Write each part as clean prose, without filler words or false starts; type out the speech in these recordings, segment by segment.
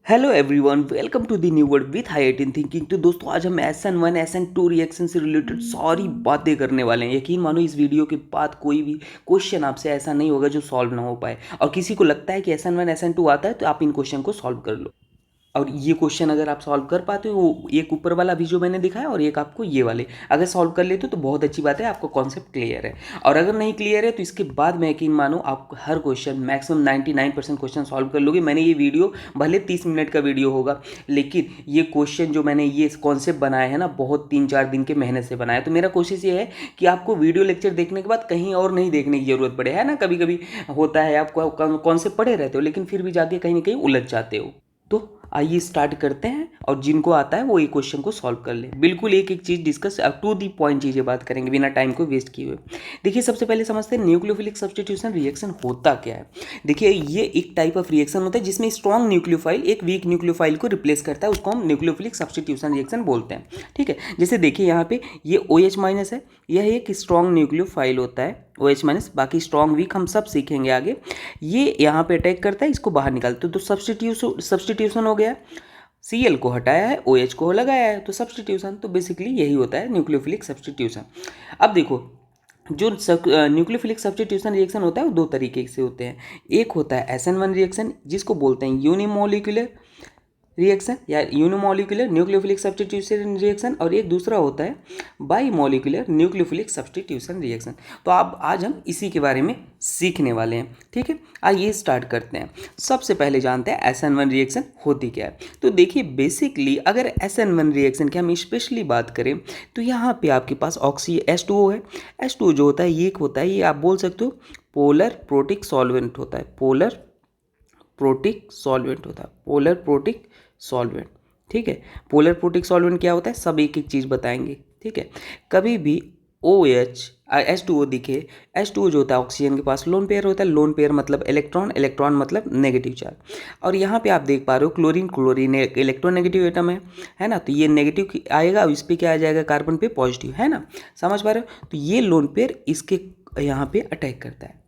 Hello everyone, welcome to the new world with high IIT thinking. तो दोस्तों, आज हम SN1 SN2 रिएक्शन से रिलेटेड सारी बातें करने वाले हैं। यकीन मानो, इस वीडियो के बाद कोई भी क्वेश्चन आपसे ऐसा नहीं होगा जो सॉल्व ना हो पाए। और किसी को लगता है कि SN1 SN2 आता है तो आप इन क्वेश्चन को सॉल्व कर लो। और ये क्वेश्चन अगर आप सॉल्व कर पाते हो, वो एक ऊपर वाला भी जो मैंने दिखाया और एक आपको ये वाले अगर सॉल्व कर लेते हो तो बहुत अच्छी बात है, आपको कॉन्सेप्ट क्लियर है। और अगर नहीं क्लियर है तो इसके बाद मैं यकीन मानो आप हर क्वेश्चन मैक्सिमम 99% क्वेश्चन सॉल्व कर लोगे। मैंने ये वीडियो भले 30 मिनट का वीडियो होगा, लेकिन ये क्वेश्चन जो मैंने ये कॉन्सेप्ट बनाया है ना, बहुत 3-4 दिन के मेहनत से बनाया। तो मेरा कोशिश ये है कि आपको वीडियो लेक्चर देखने के बाद कहीं और नहीं देखने की जरूरत पड़े, है ना। कभी कभी होता है आपको कॉन्सेप्ट पढ़े रहते हो लेकिन फिर भी जाके कहीं ना कहीं उलझ जाते हो। तो आइए स्टार्ट करते हैं, और जिनको आता है वो ये क्वेश्चन को सॉल्व कर ले। बिल्कुल एक एक चीज़ डिस्कस टू दी पॉइंट चीज़ें बात करेंगे बिना टाइम को वेस्ट किए हुए। देखिए, सबसे पहले समझते हैं न्यूक्लियोफिलिक सब्स्टिट्यूशन रिएक्शन होता क्या है। देखिए, ये एक टाइप ऑफ रिएक्शन होता है जिसमें स्ट्रॉन्ग न्यूक्लियोफाइल एक वीक न्यूक्लियोफाइल को रिप्लेस करता है। उसको हम न्यूक्लियोफिलिक सब्स्टिट्यूशन रिएक्शन बोलते हैं। ठीक है, जैसे देखिए यहाँ पे ये OH- है, यह एक स्ट्रॉन्ग न्यूक्लियोफाइल होता है। OH-, बाकी स्ट्रॉन्ग वीक हम सब सीखेंगे आगे। ये यहाँ पे अटैक करता है, इसको बाहर निकालते तो सब्स्टिट्यूशन हो गया। Cl को हटाया है, OH को लगाया है, तो सब्स्टिट्यूशन। तो बेसिकली यही होता है न्यूक्लियोफिलिक सब्स्टिट्यूशन। अब देखो, जो न्यूक्लियोफिलिक सब्स्टिट्यूशन रिएक्शन होता है वो दो तरीके से होते हैं। एक होता है SN1 रिएक्शन, जिसको बोलते हैं यूनिमोलिकुलर रिएक्शन या यूनिमोलिकुलर न्यूक्लियोफिलिक सब्स्टिट्यूशन रिएक्शन, और एक दूसरा होता है बाईमोलिकुलर न्यूक्लियोफिलिक सब्स्टिट्यूशन रिएक्शन। तो अब आज हम इसी के बारे में सीखने वाले हैं। ठीक है, आइए स्टार्ट करते हैं। सबसे पहले जानते हैं SN1 रिएक्शन होती क्या है। तो देखिए, बेसिकली अगर SN1 रिएक्शन की हम स्पेशली बात करें तो यहाँ पे आपके पास ऑक्सी H2O है। H2O जो होता है ये एक होता है, ये आप बोल सकते हो पोलर प्रोटिक सॉल्वेंट होता है। पोलर प्रोटिक सॉल्वेंट होता है, पोलर प्रोटिक सॉल्वेंट। ठीक है, पोलर प्रोटिक सॉल्वेंट क्या होता है, सब एक एक चीज़ बताएंगे। ठीक है, कभी भी OH H2O दिखे, H2O जो होता है ऑक्सीजन के पास लोन पेयर होता है। लोन पेयर मतलब इलेक्ट्रॉन, इलेक्ट्रॉन मतलब नेगेटिव चार्ज। और यहाँ पे आप देख पा रहे हो क्लोरीन, क्लोरीन इलेक्ट्रोनेगेटिव एटम है ना। तो ये नेगेटिव आएगा, इस पर क्या आ जाएगा, कार्बन पे पॉजिटिव, है ना। समझ पा रहे हो। तो ये लोन पेयर इसके यहाँ पे अटैक करता है।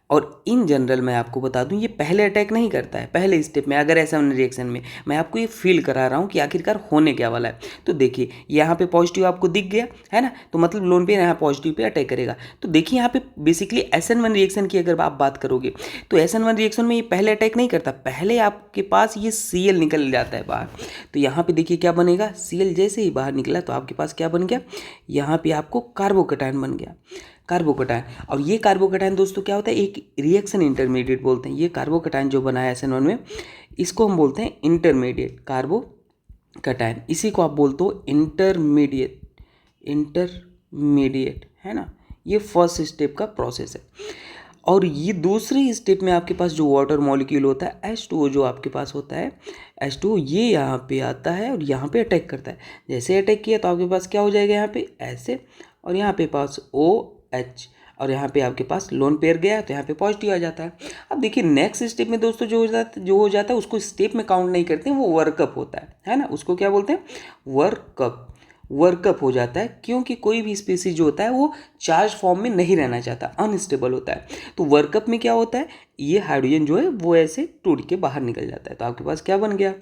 और इन जनरल मैं आपको बता दूं, ये पहले अटैक नहीं करता है। पहले स्टेप में अगर ऐसा रिएक्शन में मैं आपको ये फील करा रहा हूँ कि आखिरकार होने क्या वाला है। तो देखिए, यहाँ पे पॉजिटिव आपको दिख गया है ना, तो मतलब लोन पे यहाँ पॉजिटिव पे अटैक करेगा। तो देखिए यहाँ पे बेसिकली SN1 रिएक्शन की अगर आप बात करोगे तो SN1 रिएक्शन में ये पहले अटैक नहीं करता, पहले आपके पास ये Cl निकल जाता है बाहर। तो यहाँ पे देखिए क्या बनेगा, Cl जैसे ही बाहर निकला तो आपके पास क्या बन गया, यहाँ पे आपको कार्बोकैटायन बन गया, कार्बोकैटायन। और ये कार्बोकैटायन दोस्तों क्या होता है, एक रिएक्शन इंटरमीडिएट बोलते हैं। ये कार्बोकैटायन जो बना है SN1 में, इसको हम बोलते हैं इंटरमीडिएट कार्बोकैटायन। इसी को आप बोलते हो इंटरमीडिएट, इंटरमीडिएट, है ना। ये फर्स्ट स्टेप का प्रोसेस है। और ये दूसरी स्टेप में आपके पास जो वाटर मॉलिक्यूल होता है H2O जो आपके पास होता है, H2O ये यहाँ पे आता है और यहाँ पे अटैक करता है। जैसे अटैक किया तो आपके पास क्या हो जाएगा, यहाँ पे ऐसे, और यहाँ पे पास OH, और यहाँ पे आपके पास लोन पेयर गया तो यहाँ पे पॉजिटिव आ जाता है। अब देखिए नेक्स्ट स्टेप में दोस्तों जो हो जाता है उसको स्टेप में काउंट नहीं करते हैं, वो वर्कअप होता है ना। उसको क्या बोलते हैं, वर्कअप। वर्कअप हो जाता है क्योंकि कोई भी स्पीसीज जो होता है वो चार्ज फॉर्म में नहीं रहना चाहता, अनस्टेबल होता है। तो वर्कअप में क्या होता है, ये हाइड्रोजन जो है वो ऐसे टूट के बाहर निकल जाता है। तो आपके पास क्या बन गया,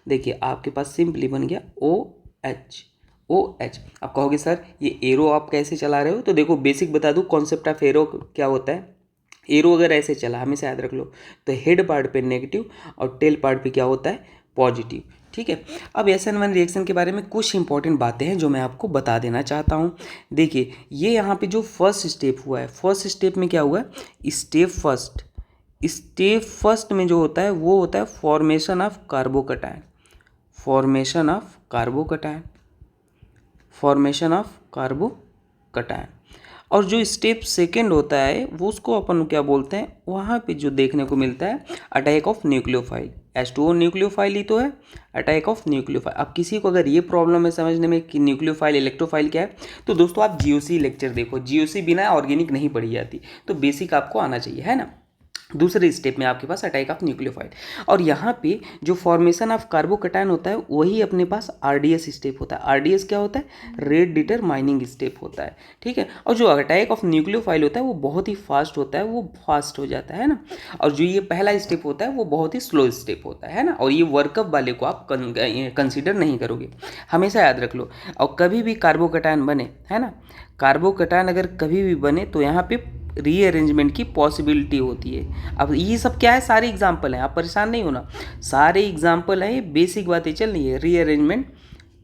देखिए आपके पास सिंपली बन गया OH। OH। आप कहोगे सर ये एरो आप कैसे चला रहे हो, तो देखो बेसिक बता दूँ कॉन्सेप्ट ऑफ एरो क्या होता है। एरो अगर ऐसे चला, हमेशा याद रख लो, तो हेड पार्ट पे नेगेटिव और टेल पार्ट पे क्या होता है, पॉजिटिव। ठीक है, अब SN1 रिएक्शन के बारे में कुछ इंपॉर्टेंट बातें हैं जो मैं आपको बता देना चाहता हूँ। देखिए, ये यहाँ पे जो फर्स्ट स्टेप हुआ है, फर्स्ट स्टेप में क्या हुआ है, स्टेप फर्स्ट में जो होता है वो होता है formation of carbocation, formation of carbocation, formation of carbocation. और जो स्टेप सेकेंड होता है वो उसको अपन क्या बोलते हैं, वहाँ पे जो देखने को मिलता है attack of nucleophile. H2O nucleophile ही तो है, अटैक ऑफ न्यूक्लियोफाइल। अब किसी को अगर ये प्रॉब्लम है समझने में कि न्यूक्लियोफाइल इलेक्ट्रोफाइल क्या है, तो दोस्तों आप GOC लेक्चर देखो। GOC बिना ऑर्गेनिक नहीं पढ़ी जाती, तो बेसिक आपको आना चाहिए, है ना। दूसरे स्टेप में आपके पास अटैक ऑफ न्यूक्लियोफाइल। और यहाँ पे जो फॉर्मेशन ऑफ कार्बोकैटायन होता है वही अपने पास आरडीएस स्टेप होता है। आरडीएस क्या होता है? रेट डिटरमाइनिंग स्टेप होता है, ठीक है। और जो अटैक ऑफ न्यूक्लियोफाइल होता है वो बहुत ही फास्ट होता है, वो फास्ट हो जाता है ना। और जो ये पहला स्टेप होता है वो बहुत ही स्लो स्टेप होता है ना। और ये वर्कअप वाले को आप कंसिडर नहीं करोगे, हमेशा याद रख लो। और कभी भी कार्बोकैटायन बने, है ना, कार्बोकैटायन अगर कभी भी बने तो यहाँ पे रीअरेंजमेंट की पॉसिबिलिटी होती है। अब ये सब क्या है? सारे एग्जाम्पल हैं, आप परेशान नहीं होना, सारे एग्जाम्पल हैं, ये बेसिक बातें चल रही है। रीअरेंजमेंट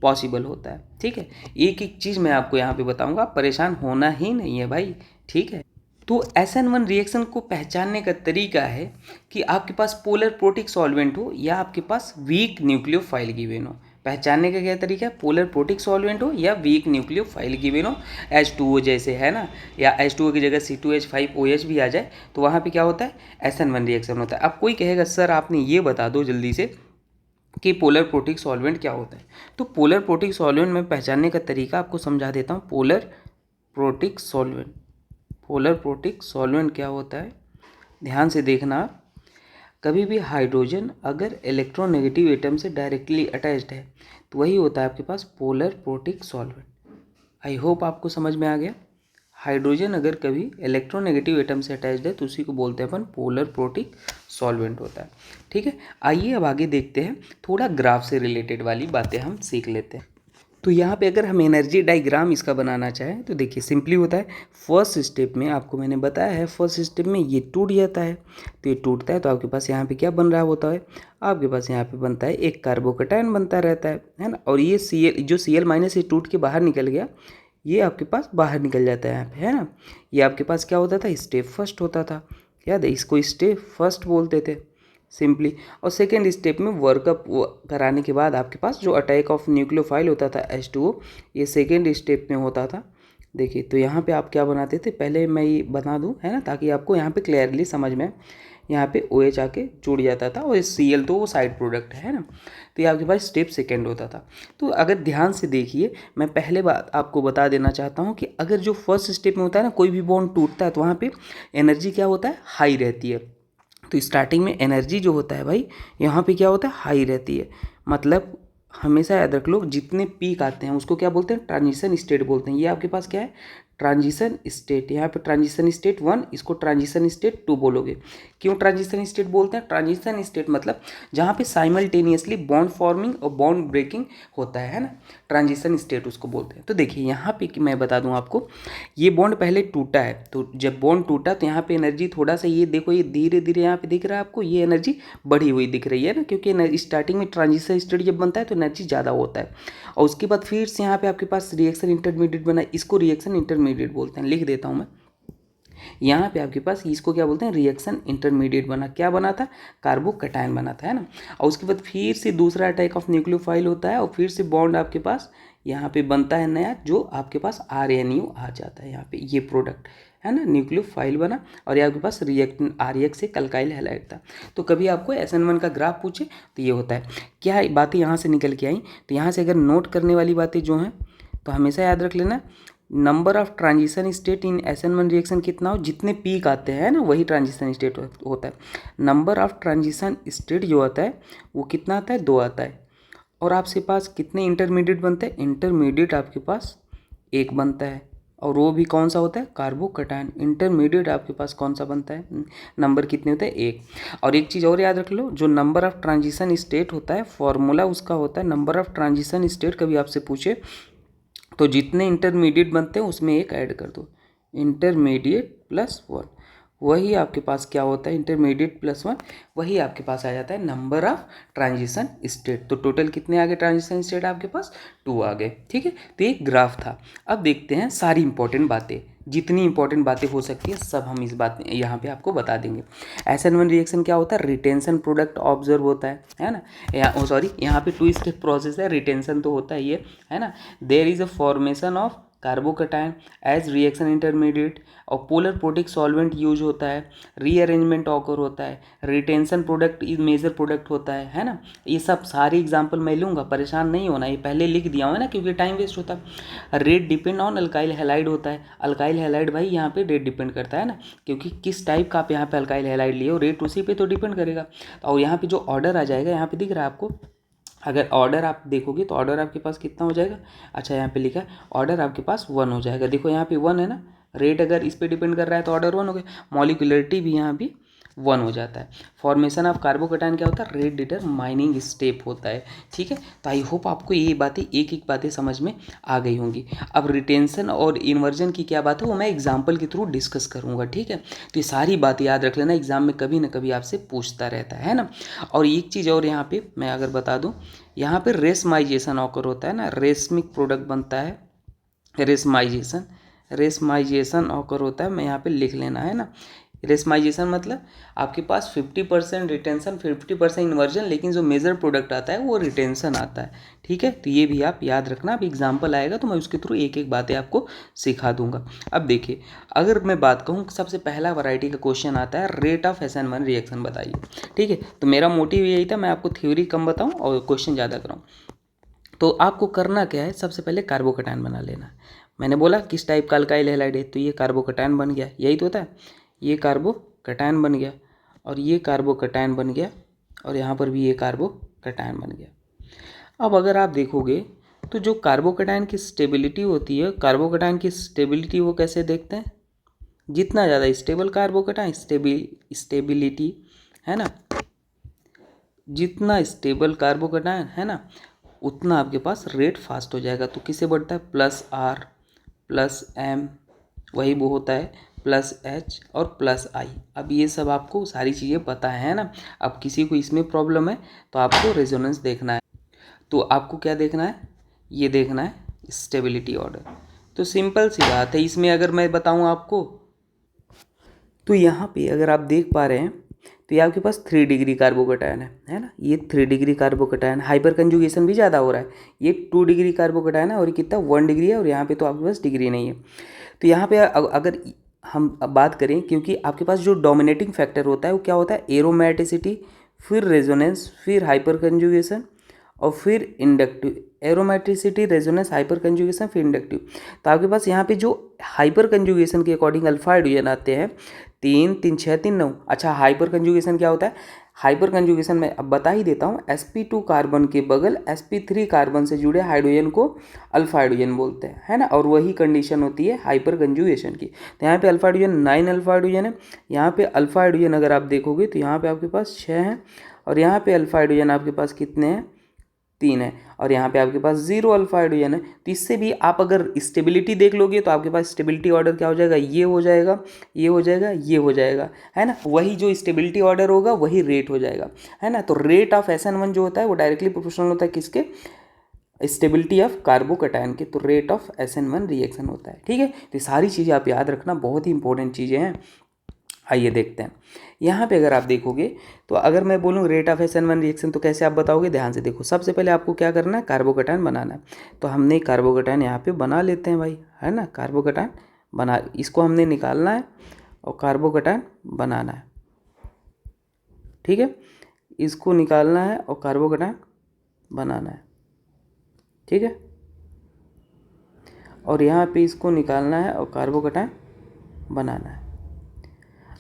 पॉसिबल होता है, ठीक है। एक एक चीज़ मैं आपको यहाँ पे बताऊंगा, आप परेशान होना ही नहीं है भाई, ठीक है। तो SN1 रिएक्शन को पहचानने का तरीका है कि आपके पास पोलर प्रोटिक सॉल्वेंट हो या आपके पास वीक न्यूक्लियोफाइल गिवन हो। पहचानने का क्या तरीका है? पोलर प्रोटिक सॉल्वेंट हो या वीक न्यूक्लियोफाइल गिवन हो, H2O जैसे, है ना, या H2O की जगह C2H5OH भी आ जाए तो वहाँ पे क्या होता है? SN1 रिएक्शन होता है। अब कोई कहेगा सर आपने ये बता दो जल्दी से कि पोलर प्रोटिक सॉल्वेंट क्या होता है। तो पोलर प्रोटिक सॉल्वेंट में पहचानने का तरीका आपको समझा देता हूँ। Polar protic solvent, polar protic solvent क्या होता है, ध्यान से देखना आप। कभी भी हाइड्रोजन अगर इलेक्ट्रोनेगेटिव एटम से डायरेक्टली अटैच्ड है तो वही होता है आपके पास polar protic solvent. I hope आपको समझ में आ गया। हाइड्रोजन अगर कभी इलेक्ट्रोनेगेटिव एटम से अटैच्ड है तो उसी को बोलते हैं अपन पोलर प्रोटिक सॉल्वेंट होता है, ठीक है। आइए अब आगे देखते हैं, थोड़ा ग्राफ से रिलेटेड वाली बातें हम सीख लेते हैं। तो यहाँ पे अगर हम एनर्जी डायग्राम इसका बनाना चाहें तो देखिए सिंपली होता है। फर्स्ट स्टेप में आपको मैंने बताया है, फर्स्ट स्टेप में ये टूट जाता है, तो ये टूटता है तो आपके पास यहाँ पे क्या बन रहा होता है? आपके पास यहाँ पे बनता है एक कार्बोकैटायन बनता रहता है ना। और ये Cl जो Cl- से टूट के बाहर निकल गया, ये आपके पास बाहर निकल जाता है यहाँ पे, है ना। ये आपके पास क्या होता था? स्टेप फर्स्ट होता था, याद है, इसको स्टेप फर्स्ट बोलते थे सिंपली। और सेकेंड स्टेप में वर्कअप कराने के बाद आपके पास जो अटैक ऑफ न्यूक्लियोफाइल होता था H2O, ये सेकेंड स्टेप में होता था। देखिए तो यहाँ पे आप क्या बनाते थे, पहले मैं ये बता दूँ, है ना, ताकि आपको यहाँ पे क्लियरली समझ में। यहाँ पे OH आके जुड़ जाता था और Cl तो वो साइड प्रोडक्ट है ना। तो ये आपके पास स्टेप सेकेंड होता था। तो अगर ध्यान से देखिए, मैं पहले बात आपको बता देना चाहता हूँ कि अगर जो फर्स्ट स्टेप में होता है ना, कोई भी बॉन्ड टूटता है तो वहाँ पे एनर्जी क्या होता है? हाई रहती है। तो स्टार्टिंग में एनर्जी जो होता है भाई, यहाँ पे क्या होता है? हाई रहती है। मतलब हमेशा याद रख लो, जितने पीक आते हैं उसको क्या बोलते हैं? ट्रांजिशन स्टेट बोलते हैं। ये आपके पास क्या है? Transition state. यहाँ पे ट्रांजिशन स्टेट 1, इसको ट्रांजिशन स्टेट 2 बोलोगे। क्यों ट्रांजिशन स्टेट बोलते हैं? ट्रांजिशन स्टेट मतलब जहाँ पे साइमल्टेनियसली बॉन्ड फॉर्मिंग और बॉन्ड ब्रेकिंग होता है ना, ट्रांजिशन स्टेट उसको बोलते हैं। तो देखिए यहाँ पे कि मैं बता दूँ आपको, ये बॉन्ड पहले टूटा है, तो जब बॉन्ड टूटा तो यहाँ पे एनर्जी थोड़ा सा, ये देखो, ये धीरे धीरे यहाँ पे दिख रहा है आपको, ये एनर्जी बढ़ी हुई दिख रही है ना, क्योंकि स्टार्टिंग में ट्रांजिशन स्टेट जब बनता है तो एनर्जी ज़्यादा होता है। और उसके बाद फिर से यहाँ पे आपके पास रिएक्शन इंटरमीडिएट बना, इसको रिएक्शन इंटरमीडिएट बोलते हैं। लिख देता हूँ मैं, यहाँ पे आपके पास इसको क्या बोलते हैं? रिएक्शन इंटरमीडिएट बना। क्या बना था? कार्बोकैटायन बना था, है ना। और उसके बाद फिर से दूसरा अटैक ऑफ न्यूक्लियोफाइल होता है और फिर से बॉन्ड आपके पास यहाँ पे बनता है नया, जो आपके पास RNU आ जाता है यहाँ पे, ये प्रोडक्ट है ना, न्यूक्लियोफाइल बना। और ये आपके पास रिएक्ट RX से कल्काइल हैलाइड था। तो कभी आपको SN1 का ग्राफ पूछे तो ये होता है। क्या बातें यहाँ से निकल के आई? तो यहाँ से अगर नोट करने वाली बातें जो हैं तो हमेशा याद रख लेना, number of transition state in SN1 reaction कितना हो, जितने पीक आते हैं ना वही ट्रांजिशन स्टेट होता है। नंबर ऑफ ट्रांजिशन स्टेट जो आता है वो कितना आता है? 2 आता है। और आपके पास कितने इंटरमीडिएट बनते हैं? इंटरमीडिएट आपके पास एक बनता है, और वो भी कौन सा होता है? कार्बोकैटायन। इंटरमीडिएट आपके पास कौन सा बनता है? नंबर कितने होते हैं? एक। और एक चीज़ और याद रख लो, जो नंबर ऑफ ट्रांजिशन स्टेट होता है, फॉर्मूला उसका होता है नंबर ऑफ ट्रांजिशन स्टेट। कभी आपसे पूछे तो जितने इंटरमीडिएट बनते हैं उसमें एक ऐड कर दो, इंटरमीडिएट प्लस 1, वही आपके पास क्या होता है? इंटरमीडिएट प्लस 1, वही आपके पास आ जाता है नंबर ऑफ ट्रांजिशन स्टेट। तो टोटल कितने आ गए ट्रांजिशन स्टेट आपके पास? 2 आ गए, ठीक है। तो एक ग्राफ था। अब देखते हैं सारी इंपॉर्टेंट बातें, जितनी इंपॉर्टेंट बातें हो सकती है सब हम इस बात यहाँ पे आपको बता देंगे। SN1 रिएक्शन क्या होता है? रिटेंशन प्रोडक्ट ऑब्जर्व होता है ना। सॉरी, यहाँ पे 2 स्टेप प्रोसेस है, रिटेंशन तो होता ही है ना। There is a formation of carbocation as reaction intermediate, और पोलर प्रोटिक सॉल्वेंट यूज होता है, रीअरेंजमेंट ऑकर होता है, retention product is major product होता है ना। ये सब सारे एग्जाम्पल मैं लूँगा, परेशान नहीं होना, ये पहले लिख दिया हूँ ना क्योंकि टाइम वेस्ट होता है। Rate depend on alkyl halide होता है, अल्काइल हैलाइड भाई यहाँ पे रेट डिपेंड करता है ना, क्योंकि किस टाइप का आप यहाँ पे अल्काइल हैलाइड लिए हो रेट उसी पे तो डिपेंड करेगा। और यहाँ पे जो ऑर्डर आ जाएगा, यहाँ पे दिख रहा है आपको, अगर ऑर्डर आप देखोगे तो ऑर्डर आपके पास कितना हो जाएगा, अच्छा यहाँ पे लिखा है ऑर्डर आपके पास 1 हो जाएगा, देखो यहाँ पे 1 है ना, रेट अगर इस पे डिपेंड कर रहा है तो ऑर्डर 1 हो गया, मॉलिक्यूलरिटी भी यहाँ भी 1 हो जाता है। फॉर्मेशन ऑफ कार्बोकटायन क्या होता है, रेट डिटरमाइनिंग स्टेप होता है। ठीक है, तो आई होप आपको ये बातें एक एक बातें समझ में आ गई होंगी। अब रिटेंशन और इन्वर्जन की क्या बात है वो मैं एग्जाम्पल के थ्रू डिस्कस करूँगा। ठीक है, तो ये सारी बातें याद रख लेना, एग्जाम में कभी ना कभी आपसे पूछता रहता है ना। और एक चीज़ और यहाँ पे मैं अगर बता दूँ, यहाँ पे रेशमाइजेशन ऑकर होता है ना, रेशमिक प्रोडक्ट बनता है, रेशमाइजेशन ऑकर होता है, मैं यहाँ पे लिख लेना है ना। रेशमाइजेशन मतलब आपके पास 50% रिटेंशन 50% इन्वर्जन, लेकिन जो मेजर प्रोडक्ट आता है वो रिटेंशन आता है। ठीक है, तो ये भी आप याद रखना, अब एग्जाम्पल आएगा तो मैं उसके थ्रू एक एक बातें आपको सिखा दूंगा। अब देखिए, अगर मैं बात कहूँ, सबसे पहला वैरायटी का क्वेश्चन आता है रेट ऑफ SN1 रिएक्शन बताइए। ठीक है, तो मेरा मोटिव यही था, मैं आपको थ्योरी कम बताऊँ और क्वेश्चन ज़्यादा कराऊँ। तो आपको करना क्या है, सबसे पहले कार्बोकटायन बना लेना है। मैंने बोला किस टाइप का अल्काइल हैलाइड है, तो ये कार्बोकटायन बन गया, यही तो होता है, ये कार्बोकटायन बन गया और ये कार्बोकटायन बन गया और यहाँ पर भी ये कार्बोकटायन बन गया। अब अगर आप देखोगे तो जो कार्बोकटायन की स्टेबिलिटी होती है, कार्बोकटायन की स्टेबिलिटी वो कैसे देखते हैं, जितना ज़्यादा स्टेबल कार्बोकटायन स्टेबिलिटी है ना, जितना स्टेबल कार्बोकटायन है ना उतना आपके पास रेट फास्ट हो जाएगा। तो किसे बढ़ता है, +R +M, वही वो होता है +H और +I। अब ये सब आपको सारी चीज़ें पता है ना। अब किसी को इसमें प्रॉब्लम है तो आपको रेजोनेंस देखना है, तो आपको क्या देखना है, ये देखना है स्टेबिलिटी ऑर्डर। तो सिंपल सी बात है, इसमें अगर मैं बताऊँ आपको, तो यहाँ पे अगर आप देख पा रहे हैं तो ये आपके पास 3 डिग्री कार्बोकटायन है ना, ये 3 डिग्री कार्बोकटायन, हाइपर कंजुगेशन भी ज़्यादा हो रहा है, ये 2 डिग्री कार्बोकटायन है और ये कितना 1 डिग्री है, और यहाँ पे तो आपके पास डिग्री नहीं है। तो यहाँ पे अगर हम अब बात करें, क्योंकि आपके पास जो डोमिनेटिंग फैक्टर होता है वो क्या होता है, एरोमेटिसिटी, फिर रेजोनेंस, फिर हाइपर कंजुगेशन और फिर इंडक्टिव, एरोमेट्रिसिटी, रेजोनेंस, हाइपर कंजुगेशन, फिर इंडक्टिव। तो आपके पास यहाँ पे जो हाइपर कंजुगेशन के अकॉर्डिंग अल्फा हाइड्रोजन आते हैं 3 3 6 3 9। अच्छा, हाइपर कंजुगेशन क्या होता है, हाइपर कंजुगेशन में अब बता ही देता हूँ, sp2 कार्बन के बगल sp3 कार्बन से जुड़े हाइड्रोजन को अल्फा हाइड्रोजन बोलते हैं, है ना, और वही कंडीशन होती है हाइपर कंजुगेशन की। तो यहाँ पे अल्फा हाइड्रोजन 9 अल्फा हाइड्रोजन है, यहाँ पे अल्फा हाइड्रोजन अगर आप देखोगे तो यहाँ पे आपके पास 6 हैं, और यहाँ पे अल्फा हाइड्रोजन आपके पास कितने हैं, 3 है, और यहाँ पे आपके पास 0 अल्फा हाइड्रोजन है। तो इससे भी आप अगर स्टेबिलिटी देख लोगे तो आपके पास स्टेबिलिटी ऑर्डर क्या हो जाएगा, ये हो जाएगा, ये हो जाएगा, ये हो जाएगा, है ना, वही जो स्टेबिलिटी ऑर्डर होगा वही रेट हो जाएगा, है ना। तो रेट ऑफ SN1 जो होता है वो डायरेक्टली प्रोपोर्शनल होता है किसके, स्टेबिलिटी ऑफ कार्बोकटायन के, तो रेट ऑफ SN1 रिएक्शन होता है। ठीक है, तो सारी चीज़ें आप याद रखना, बहुत ही इंपॉर्टेंट चीज़ें हैं। आइए देखते हैं, यहाँ पे अगर आप देखोगे तो अगर मैं बोलूँ रेट ऑफ SN1 रिएक्शन तो कैसे आप बताओगे, ध्यान से देखो, सबसे पहले आपको क्या करना है, कार्बोकटायन बनाना है। तो हमने कार्बोकटायन यहाँ पे बना लेते हैं भाई, है ना, कार्बोकटायन बना, इसको हमने निकालना है और कार्बोकटायन बनाना है। ठीक है, इसको निकालना है और कार्बोकटायन बनाना है। ठीक है, और यहाँ पे इसको निकालना है और कार्बोकटायन बनाना है।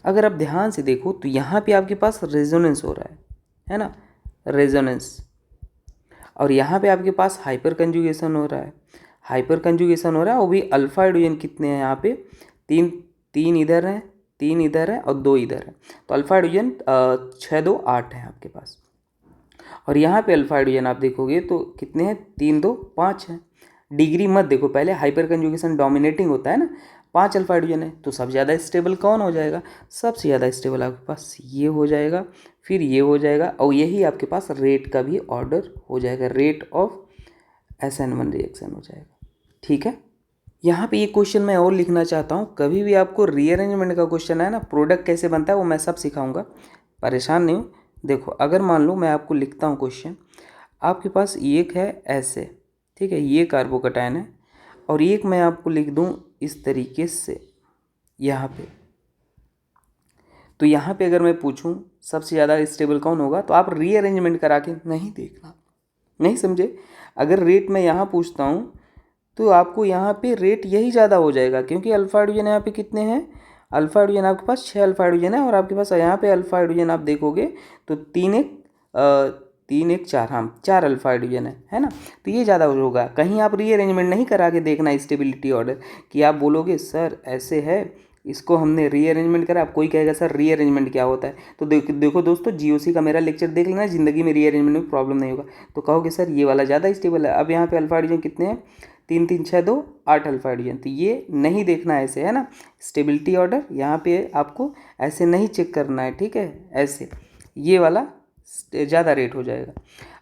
अगर आप ध्यान से देखो तो यहाँ पे आपके पास रेजोनेंस हो रहा है ना, रेजोनेंस, और यहाँ पे आपके पास हाइपर कंजुगेशन हो रहा है, हाइपर कंजुगेशन हो रहा है, वो भी अल्फा हाइड्रोजन कितने हैं यहाँ पे, 3 इधर हैं, 3 इधर हैं और 2 इधर हैं, तो अल्फा हाइड्रोजन 6 2 8 है आपके पास। और यहाँ पे अल्फा हाइड्रोजन आप देखोगे तो कितने हैं, 3 2 5 हैं। डिग्री मत देखो, पहले हाइपर कंजुगेशन डोमिनेटिंग होता है ना, 5 अल्फा हाइड्रोजन है, तो सबसे ज़्यादा स्टेबल कौन हो जाएगा, सबसे ज़्यादा स्टेबल आपके पास ये हो जाएगा, फिर ये हो जाएगा, और यही आपके पास रेट का भी ऑर्डर हो जाएगा, रेट ऑफ SN1 रिएक्शन हो जाएगा। ठीक है, यहाँ पे ये क्वेश्चन मैं और लिखना चाहता हूँ, कभी भी आपको रीअरेंजमेंट का क्वेश्चन है ना, प्रोडक्ट कैसे बनता है वो मैं सब सिखाऊंगा, परेशान नहीं हूँ। देखो, अगर मान लो मैं आपको लिखता हूँ क्वेश्चन, आपके पास एक है ऐसे, ठीक है, ये कार्बोकटायन है और एक मैं आपको लिख दूं इस तरीके से यहाँ पे। तो यहाँ पे अगर मैं पूछूं सबसे ज़्यादा स्टेबल कौन होगा, तो आप रीअरेंजमेंट करा के नहीं देखना, नहीं समझे। अगर रेट मैं यहाँ पूछता हूँ तो आपको यहाँ पे रेट यही ज़्यादा हो जाएगा, क्योंकि अल्फा हाइड्रोजन यहाँ पे कितने हैं, अल्फा हाइड्रोजन आपके पास 6 अल्फा हाइड्रोजन है, और आपके पास यहाँ पे अल्फा हाइड्रोजन आप देखोगे तो 3 1 हाँ 4 अल्फा हाइड्रोजन है ना। तो ये ज़्यादा होगा। कहीं आप रीअरेंजमेंट नहीं करा के देखना स्टेबिलिटी ऑर्डर, कि आप बोलोगे सर ऐसे है, इसको हमने रीअरेंजमेंट करा, आप कोई कहेगा सर रीअरेंजमेंट क्या होता है। तो देखो दोस्तों, जीओसी का मेरा लेक्चर देख लेना, ज़िंदगी में रीअरेंजमेंट में प्रॉब्लम नहीं होगा। तो कहोगे सर ये वाला ज़्यादा स्टेबल है। अब यहाँ पे अल्फा हाइड्रोजन कितने हैं, 3 3 6 2 8 अल्फा हाइड्रोजन। तो ये नहीं देखना है ऐसे, है ना। स्टेबिलिटी ऑर्डर यहाँ पे आपको ऐसे नहीं चेक करना है, ठीक है, ऐसे ये वाला ज़्यादा रेट हो जाएगा।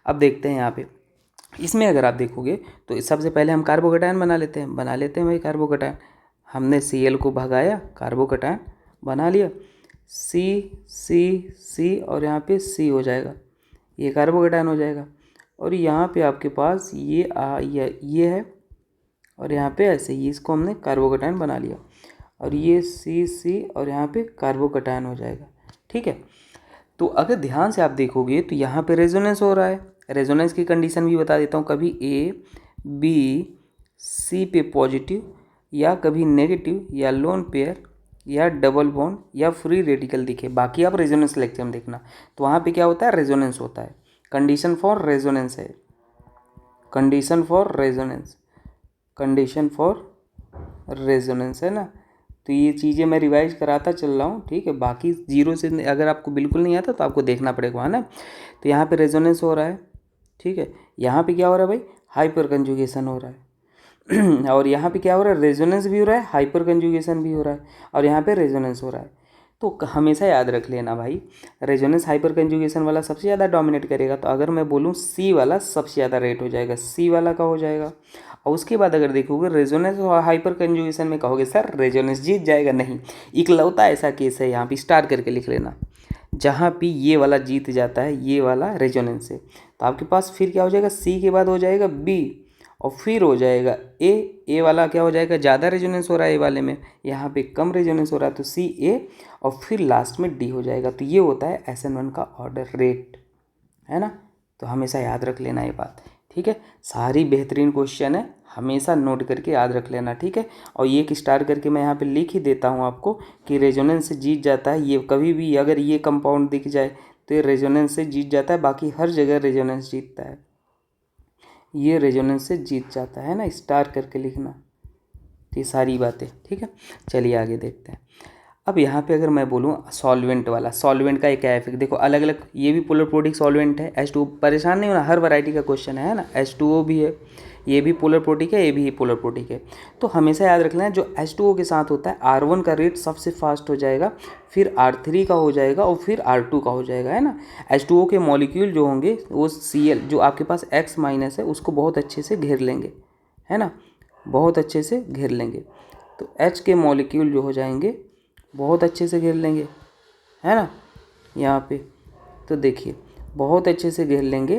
अब देखते हैं यहाँ पे, इसमें अगर आप देखोगे तो सबसे पहले हम कार्बोकैटायन बना लेते हैं भाई कार्बोकैटायन। हमने Cl को भगाया, कार्बोकैटायन बना लिया, C और यहाँ पे C हो जाएगा, ये कार्बोकैटायन हो जाएगा। और यहाँ पे आपके पास ये है, और यहाँ पे ऐसे ही इसको हमने कार्बोकैटायन बना लिया, और ये C और यहाँ पे कार्बोकैटायन हो जाएगा, ठीक है। तो अगर ध्यान से आप देखोगे तो यहाँ पे रेजोनेंस हो रहा है। रेजोनेंस की कंडीशन भी बता देता हूँ, कभी A B C पे पॉजिटिव, या कभी नेगेटिव, या लोन पेयर, या डबल बॉन्ड, या फ्री रेडिकल दिखे। बाकी आप रेजोनेंस लेक्चर में देखना, तो वहाँ पे क्या होता है, रेजोनेंस होता है। कंडीशन फॉर रेजोनेंस है, कंडीशन फॉर रेजोनेंस है ना। तो ये चीज़ें मैं रिवाइज कराता चल रहा हूँ, ठीक है। बाकी जीरो से अगर आपको बिल्कुल नहीं आता तो आपको देखना पड़ेगा, है ना। तो यहाँ पे रेजोनेंस हो रहा है, ठीक है। यहाँ पे क्या हो रहा है भाई, हाइपर कंजुगेशन हो रहा है। और यहाँ पे क्या हो रहा है, रेजोनेंस भी हो रहा है, हाइपर कंजुगेशन भी हो रहा है, और यहाँ पे रेजोनेंस हो रहा है। तो हमेशा याद रख लेना भाई, रेजोनेंस हाइपर कंजुगेशन वाला सबसे ज़्यादा डोमिनेट करेगा। तो अगर मैं बोलूँ सी वाला सबसे ज़्यादा रेट हो जाएगा, सी वाला का हो जाएगा। और उसके बाद अगर देखोगे रेजोनेंस और हाइपर कंजुगेशन में, कहोगे सर रेजोनेंस जीत जाएगा, नहीं, इकलौता ऐसा केस है, यहाँ पे स्टार करके लिख लेना, जहाँ पे ये वाला जीत जाता है, ये वाला रेजोनेंस से। तो आपके पास फिर क्या हो जाएगा, सी के बाद हो जाएगा बी, और फिर हो जाएगा ए वाला क्या हो जाएगा, ज़्यादा रेजोनेंस हो रहा है ए वाले में, यहाँ पे कम रेजोनेंस हो रहा है, तो सी ए, और फिर लास्ट में डी हो जाएगा। तो ये होता है SN1 का ऑर्डर रेट, है ना। तो हमेशा याद रख लेना ये बात, ठीक है। सारी बेहतरीन क्वेश्चन है, हमेशा नोट करके याद रख लेना, ठीक है। और ये एक स्टार करके मैं यहाँ पे लिख ही देता हूँ आपको कि रेजोनेंस से जीत जाता है। ये कभी भी अगर ये कंपाउंड दिख जाए तो ये रेजोनेंस से जीत जाता है, बाकी हर जगह रेजोनेंस जीतता है, ये रेजोनेंस से जीत जाता है ना, स्टार करके लिखना। तो ये सारी बातें, ठीक है। चलिए आगे देखते हैं। अब यहाँ पे अगर मैं बोलूँ सॉल्वेंट वाला, सॉल्वेंट का एक क्या इफेक्ट, देखो अलग अलग, ये भी पोलर प्रोटिक सॉल्वेंट है, H2O, परेशान नहीं होना, हर वैरायटी का क्वेश्चन है ना। H2O भी है, ये भी पोलर प्रोटिक है, ये भी पोलर प्रोटिक है। तो हमेशा याद रखना है, जो H2O के साथ होता है R1 का रेट सबसे फास्ट हो जाएगा, फिर R3 का हो जाएगा, और फिर R2 का हो जाएगा, है ना। H2O के मॉलिक्यूल जो होंगे वो Cl जो आपके पास X माइनस है उसको बहुत अच्छे से घेर लेंगे, है ना, बहुत अच्छे से घेर लेंगे। तो H के मॉलिक्यूल जो हो जाएंगे बहुत अच्छे से घेर लेंगे, है ना, यहाँ पे। तो देखिए बहुत अच्छे से घेर लेंगे,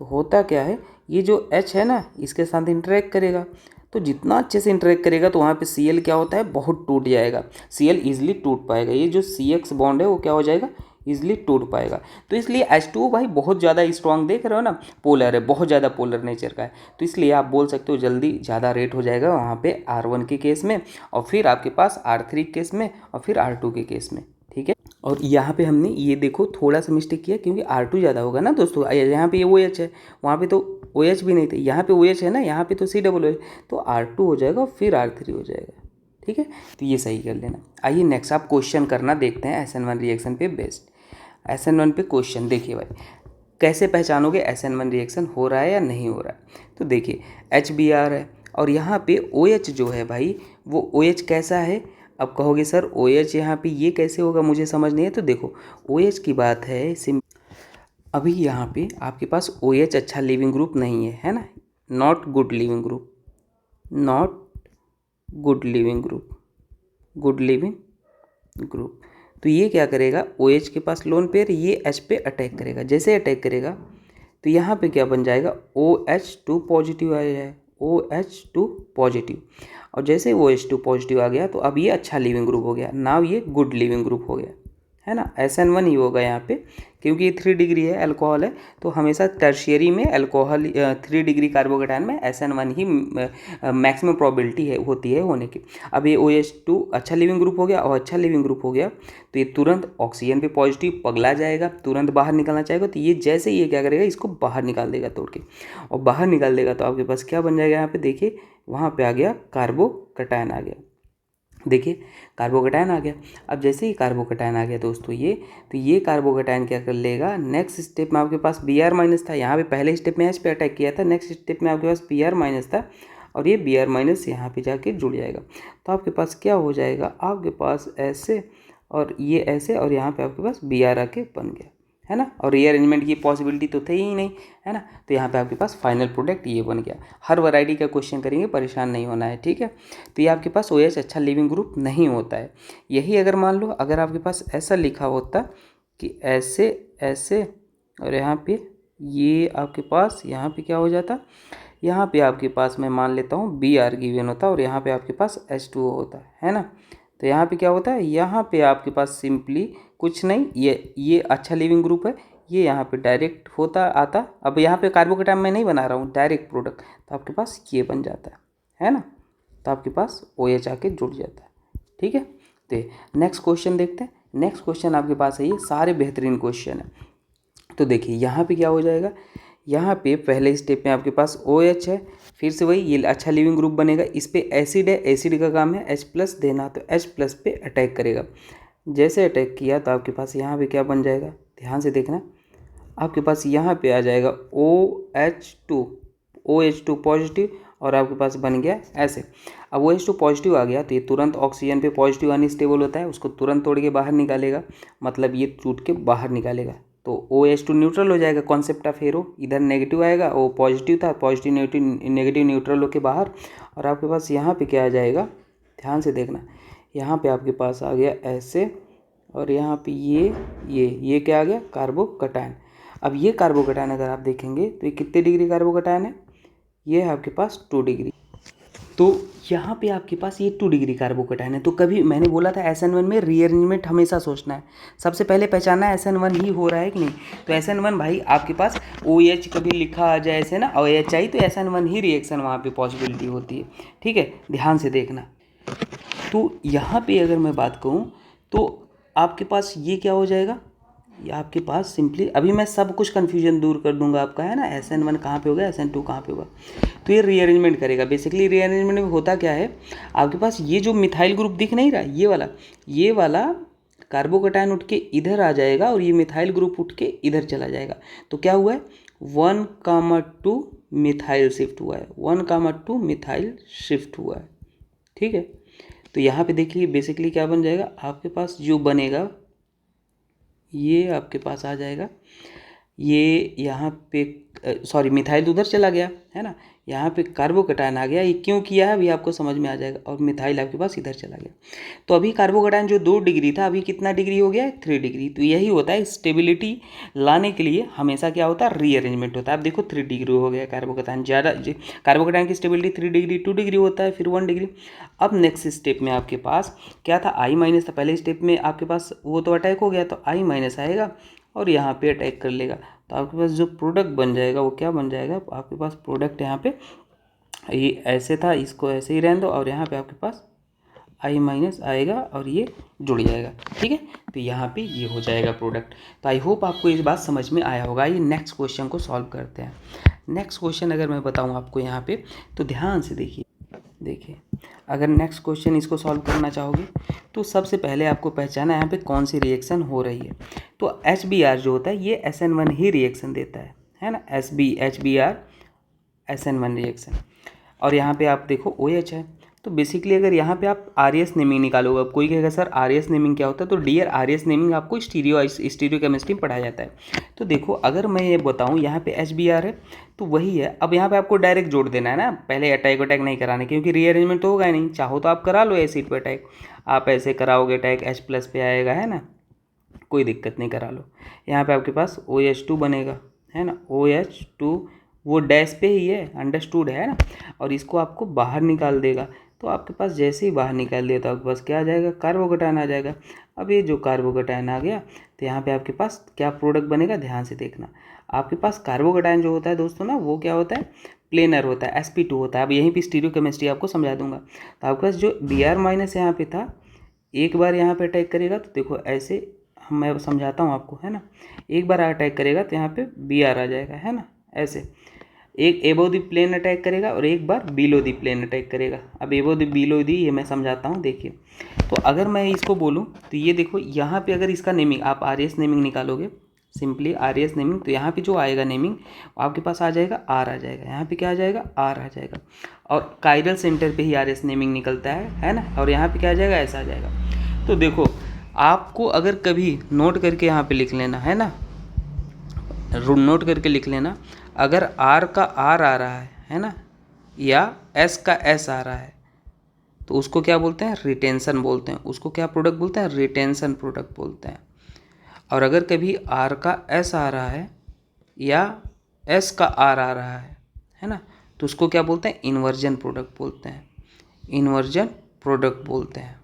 तो होता क्या है, ये जो H है ना इसके साथ इंटरेक्ट करेगा, तो जितना अच्छे से इंटरेक्ट करेगा तो वहाँ पे Cl क्या होता है, बहुत टूट जाएगा, Cl ईजिली टूट पाएगा। ये जो CX बॉन्ड है वो क्या हो जाएगा, ईजिली टूट पाएगा। तो इसलिए H2O भाई बहुत ज़्यादा स्ट्रॉन्ग देख रहे हो ना, पोलर है, बहुत ज़्यादा पोलर नेचर का है। तो इसलिए आप बोल सकते हो जल्दी ज़्यादा रेट हो जाएगा वहाँ पे R1 के केस में, और फिर आपके पास R3 केस में, और फिर R2 के केस में, ठीक है। और यहाँ पे हमने ये देखो थोड़ा सा मिस्टेक किया, क्योंकि R2 ज़्यादा होगा ना दोस्तों। यहाँ पे ये OH है, वहाँ पे तो OH भी नहीं थे, यहाँ पे OH है ना, यहाँ पे तो COOH, तो R2 हो जाएगा, फिर R3 हो जाएगा, ठीक है। तो ये सही कर लेना। आइए नेक्स्ट आप क्वेश्चन करना देखते हैं SN1 रिएक्शन पे बेस्ड। SN1 पे क्वेश्चन देखिए भाई, कैसे पहचानोगे SN1 रिएक्शन हो रहा है या नहीं हो रहा है। तो देखिए HBr है, और यहाँ पे OH जो है भाई वो OH कैसा है। अब कहोगे सर OH यहाँ पे ये कैसे होगा, मुझे समझ नहीं है। तो देखो OH की बात है अभी यहाँ पे आपके पास OH अच्छा लिविंग ग्रुप नहीं है, है ना, not good leaving group, not good leaving group, good leaving group. तो ये क्या करेगा, OH के पास लोन पेयर, ये H पे अटैक करेगा, जैसे अटैक करेगा तो यहाँ पे क्या बन जाएगा, OH2 पॉजिटिव आ जाए, OH2 पॉजिटिव। और जैसे OH2 पॉजिटिव आ गया तो अब ये अच्छा लिविंग ग्रुप हो गया, नाउ ये गुड लिविंग ग्रुप हो गया, है ना। SN1 ही होगा यहाँ पे, क्योंकि ये 3 डिग्री है, अल्कोहल है, तो हमेशा टर्शियरी में अल्कोहल 3 डिग्री कार्बोकेटायन में SN1 ही मैक्सिमम प्रोबेबिलिटी है होती है होने की। अब ये OH2 अच्छा लिविंग ग्रुप हो गया, और अच्छा लिविंग ग्रुप हो गया तो ये तुरंत ऑक्सीजन पे पॉजिटिव पगला जाएगा, तुरंत बाहर निकलना चाहेगा, तो ये जैसे ही ये क्या करेगा, इसको बाहर निकाल देगा तोड़ के, और बाहर निकाल देगा तो आपके पास क्या बन जाएगा, यहाँ पे देखिए वहाँ पे आ गया कार्बोकेटायन आ गया, देखिए कार्बोकेटायन आ गया। अब जैसे ही कार्बोकेटायन आ गया दोस्तों ये कार्बोकेटायन क्या कर लेगा, नेक्स्ट स्टेप में आपके पास Br- था, यहाँ पे पहले स्टेप में H पे अटैक किया था, नेक्स्ट स्टेप में आपके पास Br- था, और ये Br- यहाँ पे जाके जुड़ जाएगा, तो आपके पास क्या हो जाएगा, आपके पास ऐसे और ये ऐसे, और यहाँ पे आपके पास Br आके बन गया, है ना। और रीअरेंजमेंट की पॉसिबिलिटी तो थी ही नहीं, है ना, तो यहाँ पे आपके पास फाइनल प्रोडक्ट ये बन गया। हर वैरायटी का क्वेश्चन करेंगे, परेशान नहीं होना है, ठीक है। तो ये आपके पास OH अच्छा लिविंग ग्रुप नहीं होता है। यही अगर मान लो अगर आपके पास ऐसा लिखा होता कि ऐसे ऐसे, और यहाँ पे ये आपके पास यहाँ पे क्या हो जाता, यहाँ पे आपके पास मैं मान लेता हूँ Br गिवन होता, और यहाँ पे आपके पास H2O होता है ना। तो यहाँ पे क्या होता है, यहाँ पे आपके पास सिंपली कुछ नहीं, ये अच्छा लिविंग ग्रुप है, ये यहाँ पे डायरेक्ट होता आता, अब यहाँ पे कार्बोकेटायन मैं नहीं बना रहा हूँ, डायरेक्ट प्रोडक्ट, तो आपके पास ये बन जाता है ना, तो आपके पास OH आके जुड़ जाता है, ठीक है। तो नेक्स्ट क्वेश्चन देखते हैं। नेक्स्ट क्वेश्चन आपके पास है, ये सारे बेहतरीन क्वेश्चन है। तो देखिए यहाँ पे क्या हो जाएगा, यहाँ पे पहले स्टेप में आपके पास OH है, फिर से वही ये अच्छा लिविंग ग्रुप बनेगा, इस पे एसिड है, एसिड का काम है H+ देना, तो H+ पे अटैक करेगा, जैसे अटैक किया तो आपके पास यहाँ पे क्या बन जाएगा, ध्यान से देखना, आपके पास यहाँ पे आ जाएगा OH2 पॉजिटिव, और आपके पास बन गया ऐसे। अब OH2 पॉजिटिव आ गया तो ये तुरंत ऑक्सीजन पे पॉजिटिव अनस्टेबल होता है, उसको तुरंत तोड़ के बाहर निकालेगा, मतलब ये टूट के बाहर निकालेगा, तो OH2 न्यूट्रल हो जाएगा, कॉन्सेप्ट ऑफ एरो, इधर नेगेटिव आएगा, वो पॉजिटिव था, पॉजिटिव नेगेटिव न्यूट्रल होके बाहर, और आपके पास यहाँ पे क्या आ जाएगा, ध्यान से देखना, यहाँ पे आपके पास आ गया ऐसे, और यहाँ पे ये क्या आ गया, कार्बोकेटायन। अब ये कार्बोकेटायन अगर आप देखेंगे तो ये कितने डिग्री कार्बोकेटायन है, ये है आपके पास 2 डिग्री, तो यहाँ पे आपके पास ये 2 डिग्री कार्बोकेटायन है। तो कभी मैंने बोला था SN1 में रीअरेंजमेंट हमेशा सोचना है, सबसे पहले पहचानना है SN1 ही हो रहा है कि नहीं, तो SN1 भाई आपके पास OH कभी लिखा आ जाए ऐसे ना, OH आई तो SN1 ही रिएक्शन वहाँ पे पॉसिबिलिटी होती है, ठीक है, ध्यान से देखना। तो यहाँ पे अगर मैं बात कहूँ तो आपके पास ये क्या हो जाएगा, ये आपके पास सिंपली, अभी मैं सब कुछ कन्फ्यूजन दूर कर दूंगा आपका, है ना, SN1 कहाँ पे होगा, SN2 कहाँ पे होगा, तो ये रीअरेंजमेंट करेगा। बेसिकली रीअरेंजमेंट में होता क्या है, आपके पास ये जो मिथाइल ग्रुप दिख नहीं रहा, ये वाला कार्बोकेटायन उठ के इधर आ जाएगा, और ये मिथाइल ग्रुप उठ के इधर चला जाएगा, तो क्या हुआ है 1,2 मिथाइल शिफ्ट हुआ है, 1,2 मिथाइल शिफ्ट हुआ है, ठीक है। तो यहाँ पे देखिए बेसिकली क्या बन जाएगा, आपके पास जो बनेगा ये आपके पास आ जाएगा, ये यहाँ पे सॉरी मिथाइल तो उधर चला गया, है ना, यहाँ पे कार्बोकेटायन आ गया, ये क्यों किया है अभी आपको समझ में आ जाएगा, और मिथाइल आपके पास इधर चला गया, तो अभी कार्बोकेटायन जो 2 डिग्री था अभी कितना डिग्री हो गया है, 3 डिग्री। तो यही होता है, स्टेबिलिटी लाने के लिए हमेशा क्या होता है, रीअरेंजमेंट होता है। आप देखो 3 डिग्री हो गया कार्बोकेटायन, ज़्यादा कार्बोकेटायन की स्टेबिलिटी 3 डिग्री 2 डिग्री होता है, फिर 1 डिग्री। अब नेक्स्ट स्टेप में आपके पास क्या था, I- था, पहले स्टेप में आपके पास वो तो अटैक हो गया, तो I- आएगा और यहाँ पे अटैक कर लेगा, तो आपके पास जो प्रोडक्ट बन जाएगा वो क्या बन जाएगा, आपके पास प्रोडक्ट यहाँ पे ये ऐसे था, इसको ऐसे ही रहने दो, और यहाँ पे आपके पास I- आएगा और ये जुड़ जाएगा, ठीक है। तो यहाँ पे ये हो जाएगा प्रोडक्ट। तो आई होप आपको इस बात समझ में आया होगा। ये नेक्स्ट क्वेश्चन को सॉल्व करते हैं। नेक्स्ट क्वेश्चन अगर मैं बताऊँ आपको यहाँ पे, तो ध्यान से देखिए अगर नेक्स्ट क्वेश्चन इसको सॉल्व करना चाहोगे तो सबसे पहले आपको पहचाना है यहाँ पे कौन सी रिएक्शन हो रही है। तो HBr जो होता है ये SN1 ही रिएक्शन देता है ना, HBr SN1 रिएक्शन। और यहाँ पे आप देखो OH है, तो बेसिकली अगर यहाँ पे आप RS नेमिंग निकालोगे, अब कोई कहेगा सर RS नेमिंग क्या होता है, तो डियर RS नेमिंग आपको स्टीरियो केमिस्ट्री में पढ़ाया जाता है। तो देखो अगर मैं ये बताऊँ यहाँ पे HBr है तो वही है, अब यहाँ पे आपको डायरेक्ट जोड़ देना है ना, पहले अटैक नहीं कराने, क्योंकि रीअरेंजमेंट तो होगा ही नहीं। चाहो तो आप करा लो एसिड पे अटैक, आप ऐसे कराओगे अटैक H+ पे आएगा, है ना, कोई दिक्कत नहीं, करा लो। यहाँ पे आपके पास OH2 बनेगा, है ना, OH2 वो डैश पे ही है, अंडरस्टूड है ना। और इसको आपको बाहर निकाल देगा, तो आपके पास जैसे ही बाहर निकाल दिया तो आपके पास क्या आ जाएगा, कार्बोकेटायन आ जाएगा। अब ये जो कार्बोकेटायन आ गया तो यहाँ पे आपके पास क्या प्रोडक्ट बनेगा, ध्यान से देखना। आपके पास कार्बोकेटायन जो होता है दोस्तों ना, वो क्या होता है, प्लेनर होता है, sp2 होता है। अब यहीं पे स्टीरियोकेमिस्ट्री आपको समझा दूंगा। तो आपके पास जो Br माइनस यहाँ पे था, एक बार यहाँ पे अटैक करेगा तो देखो ऐसे, मैं समझाता हूँ आपको, है ना। एक बार अटैक करेगा तो यहाँ पे Br आ जाएगा, है ना, ऐसे। एक एबो दी प्लेन अटैक करेगा और एक बार बिलो दी प्लेन अटैक करेगा। अब एबो दी बिलो दी ये मैं समझाता हूँ, देखिए। तो अगर मैं इसको बोलूँ तो ये देखो, यहाँ पे अगर इसका नेमिंग आप आर नेमिंग निकालोगे, सिंपली आर नेमिंग, तो यहाँ पे जो आएगा नेमिंग आपके पास आ जाएगा आर आ जाएगा, यहाँ पे क्या आ जाएगा, आर आ जाएगा। और कायरल सेंटर पे ही आर नेमिंग निकलता है ना। और यहाँ पे क्या आ जाएगा, ऐसा आ जाएगा। तो देखो, आपको अगर कभी नोट करके यहाँ पे लिख लेना, है ना, नोट करके लिख लेना, अगर आर का आर आ रहा है ना, या एस का एस आ रहा है, तो उसको क्या बोलते हैं, रिटेंशन बोलते हैं। उसको क्या प्रोडक्ट बोलते हैं, रिटेंशन प्रोडक्ट बोलते हैं। और अगर कभी आर का एस आ रहा है या एस का आर आ रहा है ना, तो उसको क्या बोलते हैं, इन्वर्जन प्रोडक्ट बोलते हैं, इन्वर्जन प्रोडक्ट बोलते हैं।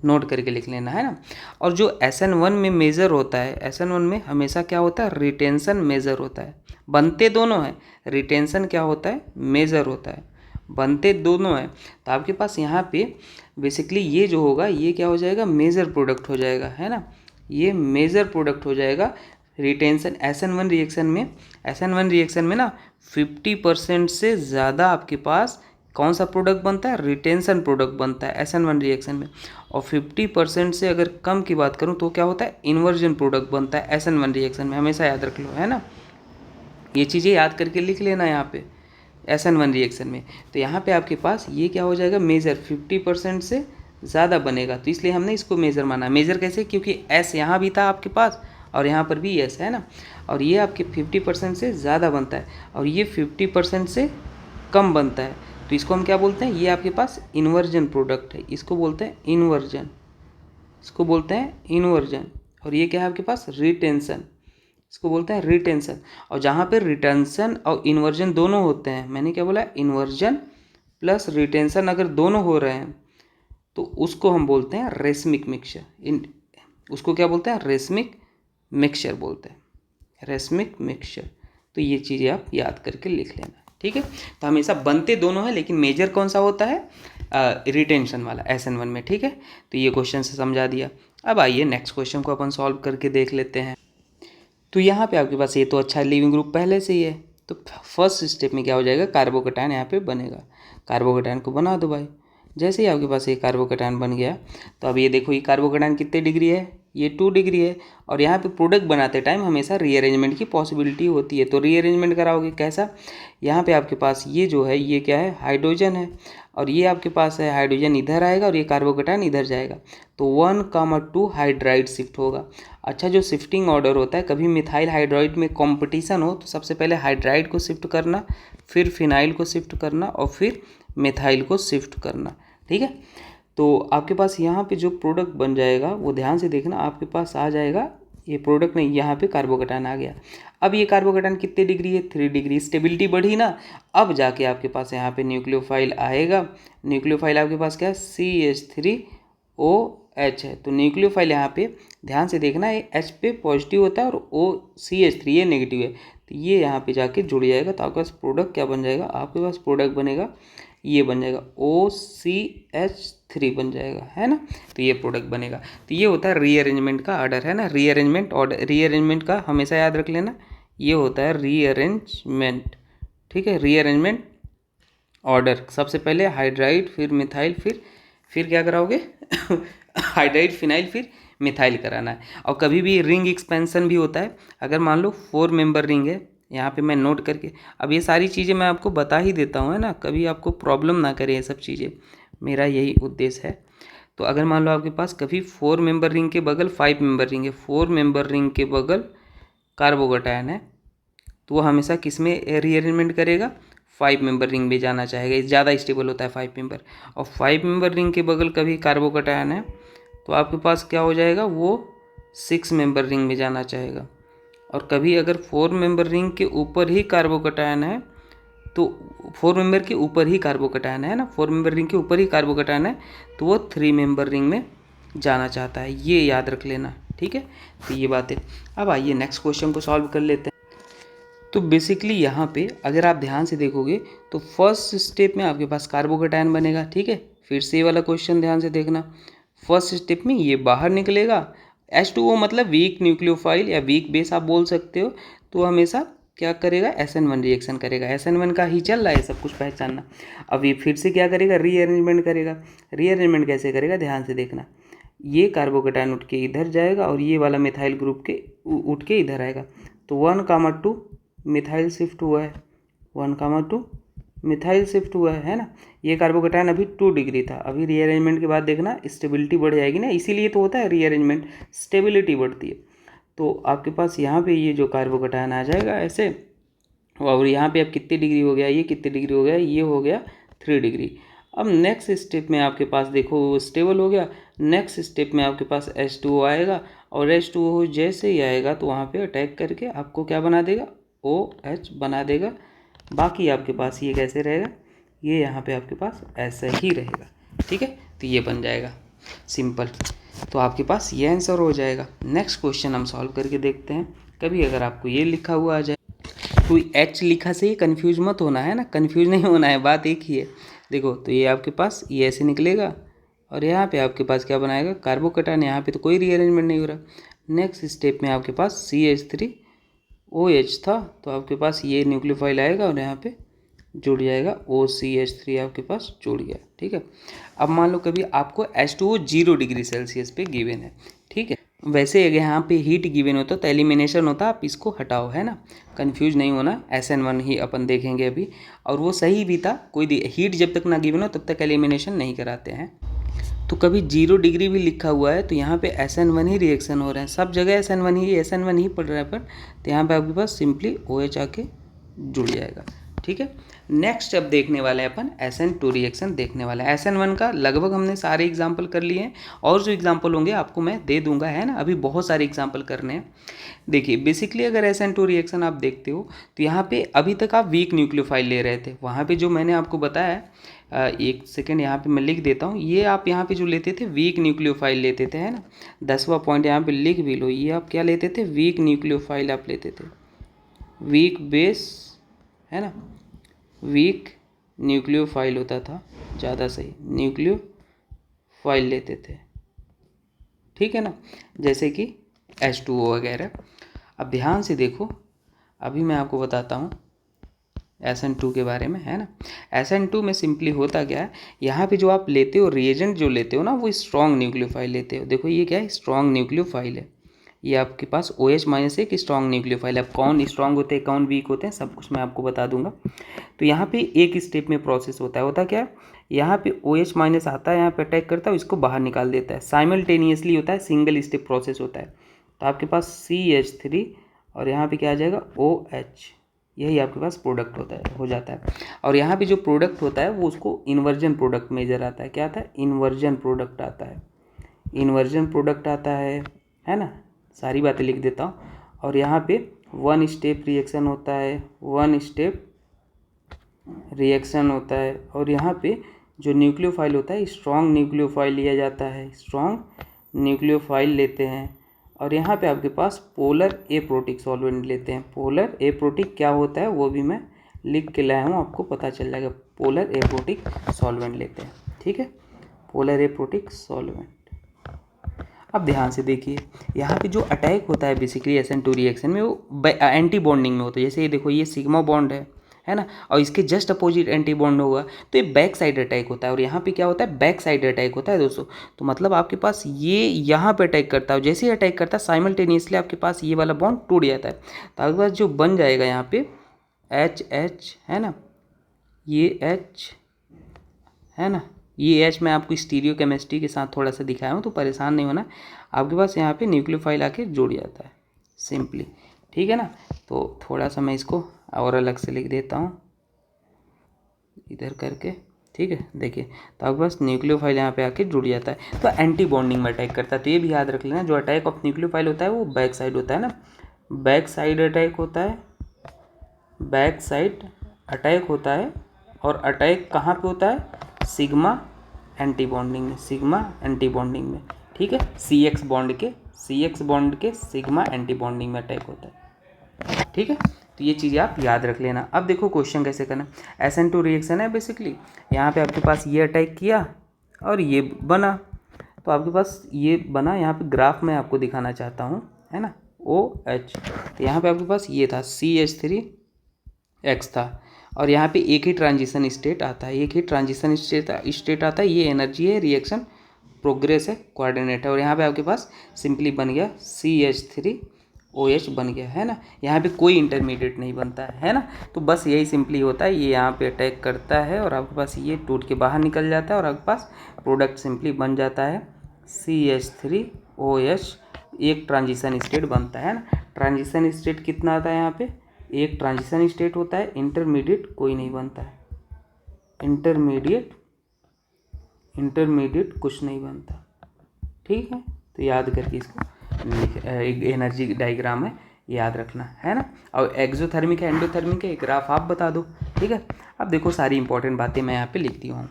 नोट करके लिख लेना, है ना। और जो SN1 में मेज़र होता है, SN1 में हमेशा क्या होता है, रिटेंशन मेज़र होता है। बनते दोनों हैं, रिटेंशन क्या होता है, मेज़र होता है, बनते दोनों हैं। तो आपके पास यहाँ पे बेसिकली ये जो होगा, ये क्या हो जाएगा, मेज़र प्रोडक्ट हो जाएगा, है ना। ये मेज़र प्रोडक्ट हो जाएगा रिटेंशन SN1 रिएक्शन में। SN1 रिएक्शन में ना 50% से ज़्यादा आपके पास कौन सा प्रोडक्ट बनता है, रिटेंशन प्रोडक्ट बनता है SN1 रिएक्शन में। और 50% से अगर कम की बात करूं तो क्या होता है, इन्वर्जन प्रोडक्ट बनता है SN1 रिएक्शन में। हमेशा याद रख लो, है ना, ये चीज़ें याद करके लिख लेना यहाँ पे SN1 रिएक्शन में। तो यहाँ पे आपके पास ये क्या हो जाएगा, मेजर 50% से ज़्यादा बनेगा, तो इसलिए हमने इसको मेजर माना। मेजर कैसे, क्योंकि S यहाँ भी था आपके पास और यहाँ पर भी S है ना, और ये आपके 50% से ज़्यादा बनता है और ये 50% से कम बनता है, तो इसको हम क्या बोलते हैं, ये आपके पास इन्वर्जन प्रोडक्ट है, इसको बोलते हैं इन्वर्जन, इसको बोलते हैं इन्वर्जन। और ये क्या है आपके पास, रिटेंशन, इसको बोलते हैं रिटेंशन। और जहाँ पे रिटेंशन और इन्वर्जन दोनों होते हैं, मैंने क्या बोला, इन्वर्जन प्लस रिटेंशन अगर दोनों हो रहे हैं तो उसको हम बोलते हैं रेसमिक मिक्सचर। उसको क्या बोलते हैं, रेसमिक मिक्सचर बोलते हैं, रेसमिक मिक्सचर। तो ये चीज़ें आप याद करके लिख लेना, ठीक है। तो हमेशा बनते दोनों हैं, लेकिन मेजर कौन सा होता है, रिटेंशन वाला SN1 में, ठीक है। तो ये क्वेश्चन से समझा दिया। अब आइए नेक्स्ट क्वेश्चन को अपन सॉल्व करके देख लेते हैं। तो यहाँ पे आपके पास ये तो अच्छा लिविंग ग्रुप पहले से ही है, तो फर्स्ट स्टेप में क्या हो जाएगा, कार्बोकेटायन यहाँ पे बनेगा। कार्बोकेटायन को बना दो भाई। जैसे ही आपके पास ये कार्बोकेटायन बन गया, तो अब ये देखो, ये कार्बोकेटायन कितने डिग्री है, ये 2 डिग्री है। और यहाँ पे प्रोडक्ट बनाते टाइम हमेशा रीअरेंजमेंट की पॉसिबिलिटी होती है, तो रीअरेंजमेंट कराओगे कैसा, यहाँ पे आपके पास ये जो है, ये क्या है, हाइड्रोजन है, और ये आपके पास है हाइड्रोजन इधर आएगा और ये कार्बोकेटायन इधर जाएगा, तो 1,2 हाइड्राइड शिफ्ट होगा। अच्छा, जो शिफ्टिंग ऑर्डर होता है, कभी मिथाइल हाइड्राइड में कंपटीशन हो तो सबसे पहले हाइड्राइड को शिफ्ट करना, फिर फिनाइल को शिफ्ट करना और फिर मिथाइल को शिफ्ट करना, ठीक है। तो आपके पास यहाँ पे जो प्रोडक्ट बन जाएगा वो ध्यान से देखना, आपके पास आ जाएगा, ये प्रोडक्ट नहीं, यहाँ पे कार्बोकेटायन आ गया। अब ये कार्बोकेटायन कितने डिग्री है, 3 डिग्री, स्टेबिलिटी बढ़ी ना। अब जाके आपके पास यहाँ पे न्यूक्लियोफाइल आएगा। न्यूक्लियोफाइल आपके पास क्या है, CH3OH है। तो न्यूक्लियोफाइल यहाँ पे ध्यान से देखना, ये H पे पॉजिटिव होता है और CH3 ये नेगेटिव है, तो ये यहाँ पे जाके जुड़ जाएगा। तो आपके पास प्रोडक्ट क्या बन जाएगा, आपके पास प्रोडक्ट बनेगा, ये बन जाएगा OCH3 बन जाएगा, है ना। तो ये प्रोडक्ट बनेगा। तो ये होता है रीअरेंजमेंट का ऑर्डर, है ना, रीअरेंजमेंट ऑर्डर, रीअरेंजमेंट का हमेशा याद रख लेना, ये होता है रीअरेंजमेंट, ठीक है। रीअरेंजमेंट ऑर्डर, सबसे पहले हाइड्राइड, फिर मिथाइल, फिर क्या कराओगे हाइड्राइड, फिनाइल, फिर मिथाइल कराना है। और कभी भी रिंग एक्सपेंशन भी होता है, अगर मान लो 4 मेंबर रिंग है, यहाँ पे मैं नोट करके, अब ये सारी चीज़ें मैं आपको बता ही देता हूँ, है ना, कभी आपको प्रॉब्लम ना करे ये सब चीज़ें, मेरा यही उद्देश्य है। तो अगर मान लो आपके पास कभी 4 मेंबर रिंग के बगल 5 मेंबर रिंग है, 4 मेंबर रिंग के बगल कार्बोकेटायन है, तो वो हमेशा किस में रीअरेंजमेंट करेगा, 5 मेंबर रिंग में जाना चाहेगा, ज़्यादा स्टेबल होता है 5 मेंबर। और 5 मेंबर रिंग के बगल कभी कार्बोकेटायन है तो आपके पास क्या हो जाएगा, वो 6 मेंबर रिंग में जाना चाहेगा। और कभी अगर 4 मेंबर रिंग के ऊपर ही कार्बोकैटायन है तो 4 मेंबर के ऊपर ही कार्बोकैटायन है ना, 4 मेंबर रिंग के ऊपर ही कार्बोकैटायन है तो वो 3 मेंबर रिंग में जाना चाहता है, ये याद रख लेना, ठीक है। तो ये बात है। अब आइए नेक्स्ट क्वेश्चन को सॉल्व कर लेते हैं। तो बेसिकली यहाँ पे अगर आप ध्यान से देखोगे तो फर्स्ट स्टेप में आपके पास कार्बोकैटायन बनेगा, ठीक है। फिर से ये वाला क्वेश्चन ध्यान से देखना, फर्स्ट स्टेप में ये बाहर निकलेगा, H2O मतलब वीक न्यूक्लियोफाइल या वीक बेस आप बोल सकते हो, तो हमेशा क्या करेगा, SN1 रिएक्शन करेगा। SN1 का ही चल रहा है सब कुछ पहचानना। अब ये फिर से क्या करेगा, रीअरेंजमेंट करेगा। रीअरेंजमेंट कैसे करेगा, ध्यान से देखना, ये कार्बोकैटायन उठ के इधर जाएगा और ये वाला मिथाइल ग्रुप के उठ के इधर आएगा, तो 1,2 मिथाइल शिफ्ट हुआ है, 1,2 मिथाइल शिफ्ट हुआ है ना। ये कार्बोकैटायन अभी 2 डिग्री था, अभी रीअरेंजमेंट के बाद देखना स्टेबिलिटी बढ़ जाएगी ना, इसीलिए तो होता है रीअरेंजमेंट, स्टेबिलिटी बढ़ती है। तो आपके पास यहाँ पे ये जो कार्बोकैटायन आ जाएगा ऐसे, और यहाँ पे अब कितनी डिग्री हो गया, ये कितनी डिग्री हो गया, ये हो गया 3 डिग्री। अब नेक्स्ट स्टेप में आपके पास देखो स्टेबल हो गया, नेक्स्ट स्टेप में आपके पास H2O आएगा, और H2O जैसे ही आएगा तो वहाँ पे अटैक करके आपको क्या बना देगा, OH बना देगा। बाकी आपके पास ये कैसे रहेगा, ये यहाँ पे आपके पास ऐसा ही रहेगा, ठीक है। तो ये बन जाएगा सिंपल, तो आपके पास ये आंसर हो जाएगा। नेक्स्ट क्वेश्चन हम सॉल्व करके देखते हैं। कभी अगर आपको ये लिखा हुआ आ जाए, तो H लिखा से ही कन्फ्यूज मत होना है ना, कन्फ्यूज नहीं होना है, बात एक ही है। देखो तो ये आपके पास ये ऐसे निकलेगा, और यहाँ पे आपके पास क्या बनाएगा, कार्बोकैटायन, यहाँ पे तो कोई रीअरेंजमेंट नहीं हो रहा। नेक्स्ट स्टेप में आपके पास CH3OH था, तो आपके पास ये न्यूक्लियोफाइल आएगा और यहाँ पे जुड़ जाएगा, OCH3 आपके पास जुड़ गया, ठीक है। अब मान लो कभी आपको H2O 0 डिग्री सेल्सियस पे गिवन है, ठीक है। वैसे अगर यहाँ पे हीट गिवन होता तो एलिमिनेशन होता, आप इसको हटाओ, है ना, कंफ्यूज नहीं होना। SN1 ही अपन देखेंगे अभी, और वो सही भी था, कोई हीट जब तक ना गिवन हो तब तक एलिमिनेशन नहीं कराते हैं। तो कभी 0 डिग्री भी लिखा हुआ है तो यहाँ पे SN1 ही रिएक्शन हो रहे हैं, सब जगह SN1 ही पड़ रहा है, पर तो यहाँ पे आपके पास सिंपली OH आके जुड़ जाएगा, ठीक है। नेक्स्ट अब देखने वाले हैं अपन SN2 रिएक्शन देखने वाला है। SN1 का लगभग हमने सारे एग्जाम्पल कर लिए हैं, और जो एग्जाम्पल होंगे आपको मैं दे दूंगा, है ना, अभी बहुत सारे एग्जाम्पल करने हैं। देखिए बेसिकली अगर SN2 रिएक्शन आप देखते हो तो यहाँ पे अभी तक आप वीक न्यूक्लियोफाइल ले रहे थे, वहाँ पे जो मैंने आपको बताया, एक सेकेंड यहाँ पे मैं लिख देता हूँ, ये आप यहाँ पे जो लेते थे वीक न्यूक्लियोफाइल लेते थे, है ना, 10वां पॉइंट यहाँ पे लिख भी लो, ये आप क्या लेते थे, वीक न्यूक्लियोफाइल आप लेते थे, वीक बेस, है ना, वीक न्यूक्लियोफाइल होता था, ज़्यादा सही, न्यूक्लियोफाइल लेते थे, ठीक है ना, जैसे कि H2O वगैरह। अब ध्यान से देखो, अभी मैं आपको बताता हूँ SN2 के बारे में, है ना। SN2 में सिंपली होता क्या है, यहाँ पे जो आप लेते हो रिएजेंट जो लेते हो ना, वो स्ट्रॉन्ग न्यूक्लियोफाइल लेते हो। देखो ये क्या है, स्ट्रॉन्ग न्यूक्लियोफाइल है, ये आपके पास OH- एक स्ट्रॉन्ग न्यूक्लियोफाइल है। अब कौन स्ट्रॉन्ग होते हैं कौन वीक होते हैं सब कुछ मैं आपको बता दूंगा। तो यहाँ पे एक स्टेप में प्रोसेस होता क्या है, यहाँ पे OH- आता है, यहाँ पे अटैक करता है, इसको बाहर निकाल देता है, साइमल्टेनियसली होता है, सिंगल स्टेप प्रोसेस होता है। तो आपके पास CH3 और यहाँ पे क्या आ जाएगा OH, यही आपके पास प्रोडक्ट होता है, हो जाता है। और यहाँ पे जो प्रोडक्ट होता है वो उसको इन्वर्जन प्रोडक्ट मेजर आता है, क्या आता है, इन्वर्जन प्रोडक्ट आता है, इन्वर्जन प्रोडक्ट आता है ना, सारी बातें लिख देता हूँ। और यहाँ पे 1 स्टेप रिएक्शन होता है, 1 स्टेप रिएक्शन होता है। और यहाँ पे जो न्यूक्लियोफाइल होता है स्ट्रॉन्ग न्यूक्लियोफाइल लिया जाता है, स्ट्रॉन्ग न्यूक्लियोफाइल लेते हैं। और यहाँ पे आपके पास पोलर एप्रोटिक सॉल्वेंट लेते हैं। पोलर एप्रोटिक क्या होता है वो भी मैं लिख के लाया हूँ, आपको पता चल जाएगा। पोलर एप्रोटिक सॉल्वेंट लेते हैं, ठीक है, पोलर एप्रोटिक सॉल्वेंट। अब ध्यान से देखिए, यहाँ पे जो अटैक होता है बेसिकली SN2 रिएक्शन में वो एंटी बॉन्डिंग में होता है। जैसे ये देखो, ये सिग्मा बॉन्ड है ना, और इसके जस्ट अपोजिट एंटी बॉन्ड होगा तो ये बैक साइड अटैक होता है। और यहाँ पे क्या होता है, बैक साइड अटैक होता है दोस्तों। तो मतलब आपके पास ये यहाँ पे अटैक करता है, जैसे ही अटैक करता है साइमल्टेनियसली आपके पास ये वाला बॉन्ड टूट जाता है। तो आपके पास जो बन जाएगा यहाँ पे HH, है ना, ये H, है ना, ये H मैं आपको स्टीरियो केमिस्ट्री के साथ थोड़ा सा दिखाया हूँ, तो परेशान नहीं होना। आपके पास यहाँ पे न्यूक्लियोफाइल आके जुड़ जाता है सिंपली, ठीक है ना। तो थोड़ा सा मैं इसको और अलग से लिख देता हूँ इधर करके, ठीक है। देखिए तो आपके पास न्यूक्लियोफाइल यहाँ पे आके जुड़ जाता है, तो एंटी बॉन्डिंग में अटैक करता है। तो ये भी याद रख लेना, जो अटैक ऑफ न्यूक्लियोफाइल होता है वो बैक साइड होता है ना, बैक साइड अटैक होता है, बैक साइड अटैक होता है। और अटैक कहाँ पे होता है? सिग्मा एंटी बॉन्डिंग में, सिग्मा एंटी बॉन्डिंग में, ठीक है। सी एक्स बॉन्ड के सिग्मा एंटी बॉन्डिंग में अटैक होता है, ठीक है। तो ये चीज़ें आप याद रख लेना। अब देखो क्वेश्चन कैसे करना। SN2 रिएक्शन है बेसिकली, यहाँ पे आपके पास ये अटैक किया और ये बना, तो आपके पास ये बना। यहाँ पे ग्राफ में आपको दिखाना चाहता हूँ, है ना, OH। तो यहाँ पे आपके पास ये था CH3X था, और यहाँ पे एक ही ट्रांजिशन स्टेट आता है, एक ही ट्रांजिशन स्टेट आता है। ये एनर्जी है, रिएक्शन प्रोग्रेस है, कोऑर्डिनेट है। और यहाँ पे आपके पास सिंपली बन गया CH3OH बन गया, है ना। यहाँ पे कोई इंटरमीडिएट नहीं बनता है ना। तो बस यही सिंपली होता है, ये यहाँ पे अटैक करता है और आपके पास ये टूट के बाहर निकल जाता है और आपके पास प्रोडक्ट सिंपली बन जाता है CH3OH। एक ट्रांजिशन स्टेट बनता है ना। ट्रांजिशन स्टेट कितना आता है यहाँ पे? एक ट्रांजिशन स्टेट होता है, इंटरमीडिएट कोई नहीं बनता है, इंटरमीडिएट कुछ नहीं बनता, ठीक है। तो याद करके इसको एक एनर्जी डायग्राम है, याद रखना, है ना। और एक्सोथर्मिक है, एंडोथर्मिक है, ग्राफ आप बता दो, ठीक है। अब देखो सारी इंपॉर्टेंट बातें मैं यहाँ पे लिख दिया हूँ।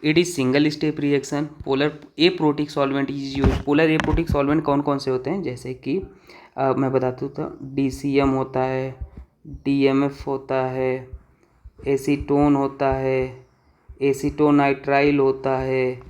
It is single step reaction, polar aprotic solvent is use. Polar aprotic solvent कौन कौन से होते हैं? जैसे कि मैं बताता हूँ, तो DCM होता है, DMF होता है, एसीटोन होता है, एसीटोनाइट्राइल होता है,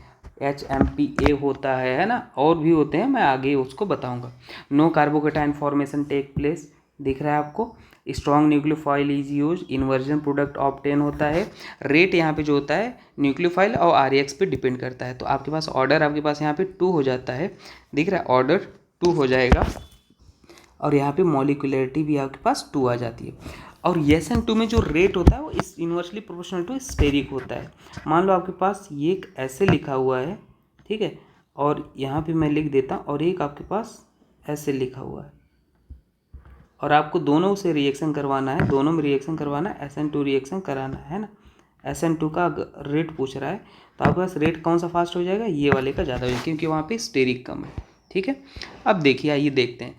HMPA होता है ना, और भी होते हैं, मैं आगे उसको बताऊंगा। No carbocation formation take place, दिख रहा है आपको। Strong nucleophile is use, inversion product obtain होता है। रेट यहाँ पे जो होता है न्यूक्लियोफाइल और REX पे डिपेंड करता है। तो आपके पास ऑर्डर आपके पास यहाँ पे 2 हो जाता है, दिख रहा है, ऑर्डर 2 हो जाएगा। और यहाँ पे मॉलिक्यूलरिटी भी आपके पास 2 आ जाती है। और SN2 में जो रेट होता है वो इस इन्वर्सली प्रोपोर्शनल टू स्टेरिक होता है। मान लो आपके पास ये एक ऐसे लिखा हुआ है, ठीक है, और यहाँ पे मैं लिख देता हूँ, और एक आपके पास ऐसे लिखा हुआ है, और आपको दोनों से रिएक्शन करवाना है, दोनों में रिएक्शन करवाना है, SN2 रिएक्शन कराना है ना। SN2 का रेट पूछ रहा है, तो आपके पास रेट कौन सा फास्ट हो जाएगा? ये वाले का ज़्यादा हो जाएगा, क्योंकि वहाँ पे स्टेरिक कम है, ठीक है। अब देखिए, आइए देखते हैं।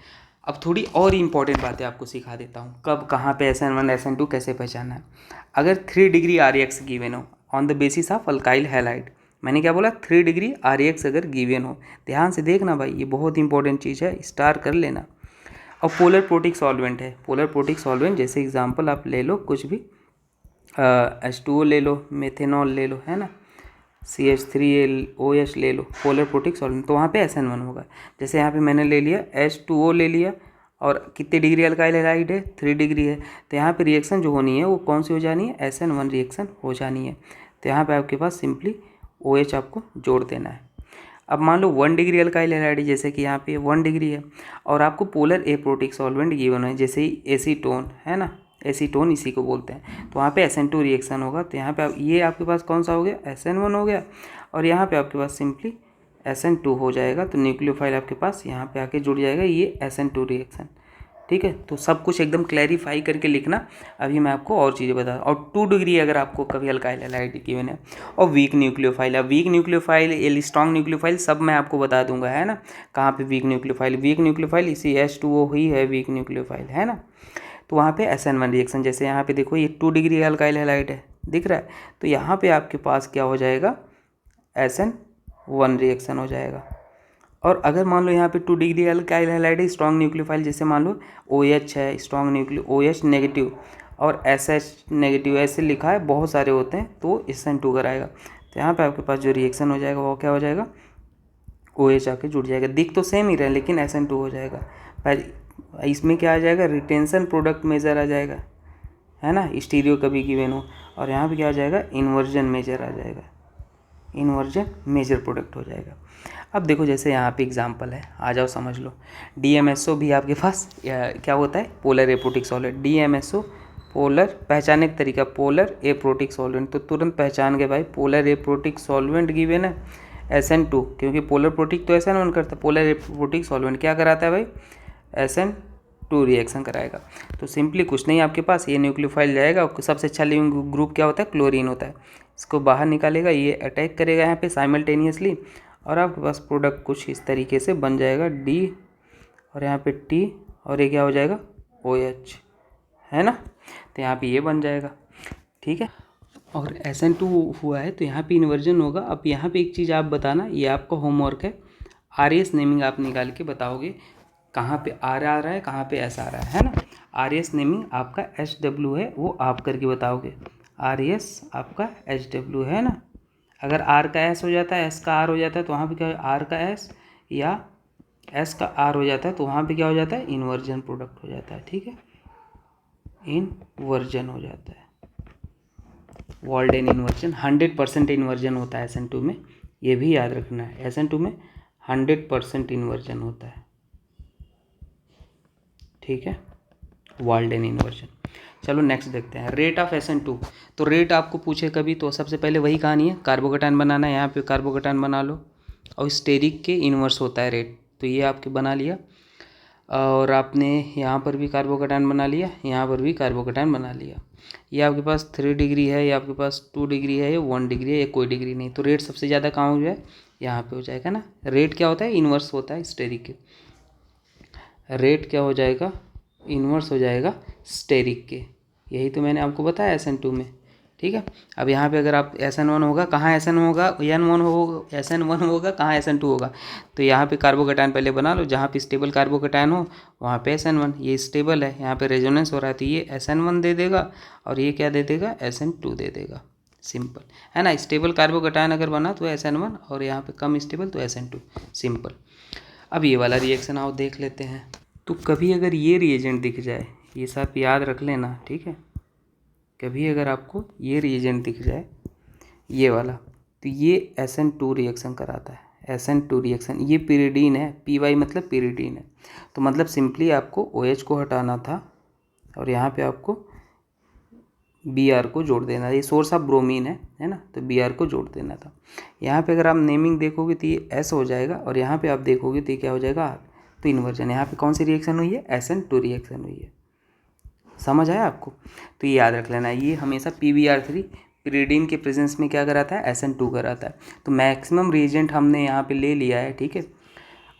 अब थोड़ी और इंपॉर्टेंट बातें आपको सिखा देता हूँ, कब कहाँ पे SN1 SN2 कैसे पहचानना है। अगर 3 डिग्री REX गिवन हो on the basis of alkyl halide, मैंने क्या बोला? 3 डिग्री REX अगर गिवन हो, ध्यान से देखना भाई, ये बहुत इंपॉर्टेंट चीज़ है, स्टार कर लेना। और पोलर प्रोटिक सॉल्वेंट है, पोलर प्रोटिक सॉल्वेंट जैसे एग्जांपल आप ले लो कुछ भी, H2O ले लो, मेथेनॉल ले लो, है ना, CH3OH ले लो, पोलर प्रोटिक सॉल्वेंट, तो वहाँ पे SN1 होगा। जैसे यहाँ पे मैंने ले लिया H2O ले लिया, और कितने डिग्री अल्काइल हैलाइड है? 3 डिग्री है। तो यहाँ पे रिएक्शन जो होनी है वो कौन सी हो जानी है? SN1 रिएक्शन हो जानी है। तो यहाँ पे आपके पास सिंपली OH आपको जोड़ देना है। अब मान लो 1 डिग्री अल्काइल हैलाइड, जैसे कि यहाँ पे 1 डिग्री है, और आपको पोलर एप्रोटिक सॉल्वेंट गिवन है, जैसे ही एसीटोन, है ना, एसीटोन इसी को बोलते हैं, तो वहाँ पे SN2 रिएक्शन होगा। तो यहाँ पे ये आपके पास कौन सा हो गया? SN1 हो गया, और यहाँ पे आपके पास सिंपली SN2 हो जाएगा। तो न्यूक्लियोफाइल आपके पास यहाँ पे आके जुड़ जाएगा, ये SN2 रिएक्शन, ठीक है। तो सब कुछ एकदम क्लैरिफाई करके लिखना। अभी मैं आपको और चीज़ें बता, और 2 डिग्री अगर आपको कभी अल्काइल हैलाइड गिवन है, और वीक न्यूक्लियोफाइल है, वीक न्यूक्लियोफाइल, स्ट्रॉन्ग न्यूक्लियोफाइल, सब मैं आपको बता दूंगा, है ना। कहाँ पे वीक न्यूक्लियोफाइल इसी H2O ही है वीक न्यूक्लियोफाइल, है ना। तो वहाँ पे SN1 रिएक्शन, जैसे यहाँ पे देखो ये 2 डिग्री अल्काइल हैलाइड है, दिख रहा है, तो यहाँ पे आपके पास क्या हो जाएगा? SN1 रिएक्शन हो जाएगा। और अगर मान लो यहाँ पे 2 डिग्री अल्काइल हैलाइड है, स्ट्रॉन्ग न्यूक्लियोफाइल, जैसे मान लो OH है, स्ट्रॉन्ग न्यूक्लियो OH नेगेटिव और SH नेगेटिव ऐसे लिखा है, बहुत सारे होते हैं, तो SN2 कराएगा। तो यहाँ पे आपके पास जो रिएक्शन हो जाएगा वो क्या हो जाएगा? OH आके जुड़ जाएगा। दिख तो सेम ही रहा है, लेकिन SN2 हो जाएगा। पर इसमें क्या आ जाएगा? रिटेंशन प्रोडक्ट मेजर आ जाएगा, है ना, स्टीरियो कभी गिवन हो। और यहाँ पे क्या आ जाएगा? इन्वर्जन मेजर आ जाएगा, इन्वर्जन मेजर प्रोडक्ट हो जाएगा। अब देखो, जैसे यहाँ पे एग्जांपल है, आ जाओ समझ लो। DMSO भी आपके पास क्या होता है? Polar aprotic solvent. DMSO polar, पहचानने का तरीका, पोलर एप्रोटिक सॉल्वेंट, तो तुरंत पहचान गए भाई, पोलर एप्रोटिक सॉल्वेंट गिवन है SN2, क्योंकि पोलर प्रोटिक तो SN1 करता है, पोलर एप्रोटिक सॉल्वेंट क्या कराता है भाई? SN2 रिएक्शन कराएगा। तो सिंपली कुछ नहीं, आपके पास ये न्यूक्लियोफाइल जाएगा, सबसे अच्छा लिविंग ग्रुप क्या होता है? क्लोरीन होता है, इसको बाहर निकालेगा, ये अटैक करेगा यहाँ पे साइमल्टेनियसली, और आपके पास प्रोडक्ट कुछ इस तरीके से बन जाएगा, D और यहाँ पे T और ये क्या हो जाएगा OH, है ना। तो यहाँ पे ये बन जाएगा, ठीक है। और SN2 हुआ है तो यहाँ पे इन्वर्जन होगा। अब यहाँ पे एक चीज़ आप बताना, ये आपका होमवर्क है, RS नेमिंग आप निकाल के बताओगे कहाँ पे R आ रहा है, कहाँ पे S आ रहा है ना। RS नेमिंग आपका HW है, वो आप करके बताओगे। RS आपका HW है ना। अगर R का S हो जाता है, S का R हो जाता है, तो वहाँ पे क्या है, R का S या S का R हो जाता है, तो वहाँ पे क्या हो जाता है, इन्वर्जन प्रोडक्ट हो जाता है, ठीक है, इन्वर्जन हो जाता है। वॉल्डेन इन्वर्जन 100% इन्वर्जन होता है SN2 में, ये भी याद रखना है। SN2 में 100% इन्वर्जन होता है, ठीक है, वॉल्डेन इन्वर्जन। चलो नेक्स्ट देखते हैं, रेट ऑफ SN2। तो रेट आपको पूछे कभी तो सबसे पहले वही कहानी है, कार्बोकेटायन बनाना है, यहाँ पे कार्बोकेटायन बना लो और स्टेरिक के इन्वर्स होता है रेट, तो ये आपके बना लिया। और आपने यहाँ पर भी कार्बोकेटायन बना लिया, यहाँ पर भी कार्बोकेटायन बना लिया। ये आपके पास 3 डिग्री है, ये आपके पास 2 डिग्री है, ये 1 डिग्री है, ये कोई डिग्री नहीं। तो रेट सबसे ज़्यादा कहाँ हो जाए, यहाँ पे हो जाएगा ना। रेट क्या होता है, इन्वर्स होता है स्टेरिक के। रेट क्या हो जाएगा, इन्वर्स हो जाएगा स्टेरिक के। यही तो मैंने आपको बताया SN2 में, ठीक है। अब यहाँ पे अगर आप SN1 होगा, कहाँ SN होगा, N1 होगा, SN1 होगा, कहाँ SN2 होगा। तो यहाँ पे कार्बोकेटायन पहले बना लो, जहाँ पे स्टेबल कार्बोकेटायन हो वहाँ पे SN1, ये स्टेबल है, यहाँ पे रेजोनेंस हो रहा है, तो ये SN1 दे देगा और ये क्या दे देगा, SN2 दे देगा। सिंपल है ना। स्टेबल कार्बोकेटायन अगर बना तो SN1 और यहाँ पे कम स्टेबल तो SN2, सिंपल। अब ये वाला रिएक्शन आओ देख लेते हैं। तो कभी अगर ये रिएजेंट दिख जाए, ये सब याद रख लेना, ठीक है। कभी अगर आपको ये रिएजेंट दिख जाए, ये वाला, तो ये SN2 रिएक्शन कराता है। SN2 रिएक्शन, ये पिरिडीन है, PY मतलब पिरिडीन है। तो मतलब सिंपली आपको OH को हटाना था और यहाँ पे आपको Br को जोड़ देना। ये सोर्स ऑफ ब्रोमीन है ना, तो Br को जोड़ देना था। यहाँ पे अगर आप नेमिंग देखोगे तो ये S हो जाएगा और यहाँ पे आप देखोगे तो ये क्या हो जाएगा R। तो इन्वर्जन, यहाँ पे कौन सी रिएक्शन हुई है, SN2 रिएक्शन हुई है। समझ आया आपको। तो ये याद रख लेना, ये हमेशा PbR3 पिरिडीन के प्रेजेंस में क्या कराता है, SN2 कराता है। तो मैक्सिमम रिएजेंट हमने यहाँ पे ले लिया है, ठीक है।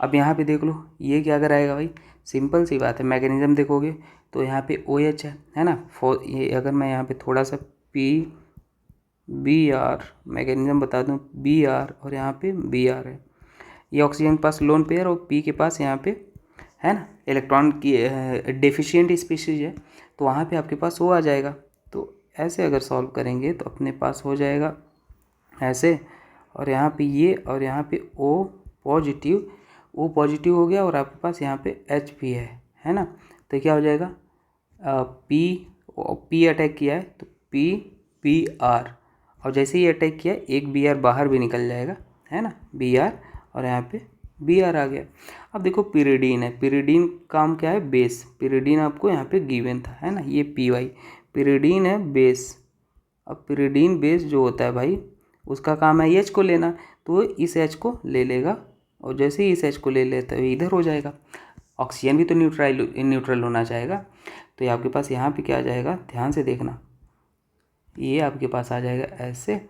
अब यहाँ पे देख लो ये क्या कराएगा भाई, सिंपल सी बात है। मैकेनिज्म देखोगे तो यहाँ पे OH है ना, ये अगर मैं यहाँ पे थोड़ा सा PbR मैकेनिज्म बता दूँ, Br और यहाँ पे Br है, ये ऑक्सीजन के पास लोन पेयर और P के पास यहाँ पे है ना इलेक्ट्रॉन की डेफिशिएंट स्पीशीज है, तो वहाँ पे आपके पास O आ जाएगा। तो ऐसे अगर सॉल्व करेंगे तो अपने पास हो जाएगा ऐसे, और यहाँ पे ये और यहाँ पे O पॉजिटिव हो गया और आपके पास यहाँ पे H भी है ना। तो क्या हो जाएगा, P अटैक किया है तो Br, और जैसे ही अटैक किया एक Br बाहर भी निकल जाएगा, है ना, Br, और यहाँ पे Br आ गया। अब देखो पिरिडीन है, पिरिडीन काम क्या है, बेस। पिरिडीन आपको यहाँ पे गिवन था, है ना, ये PY पिरिडीन है बेस। अब पिरिडीन बेस जो होता है भाई, उसका काम है H को लेना, तो इस H को ले लेगा और जैसे ही इस H को ले लेता है इधर हो जाएगा। ऑक्सीजन भी तो न्यूट्रल होना चाहेगा, तो ये आपके पास यहाँ पे क्या आ जाएगा, ध्यान से देखना, ये आपके पास आ जाएगा ऐसे,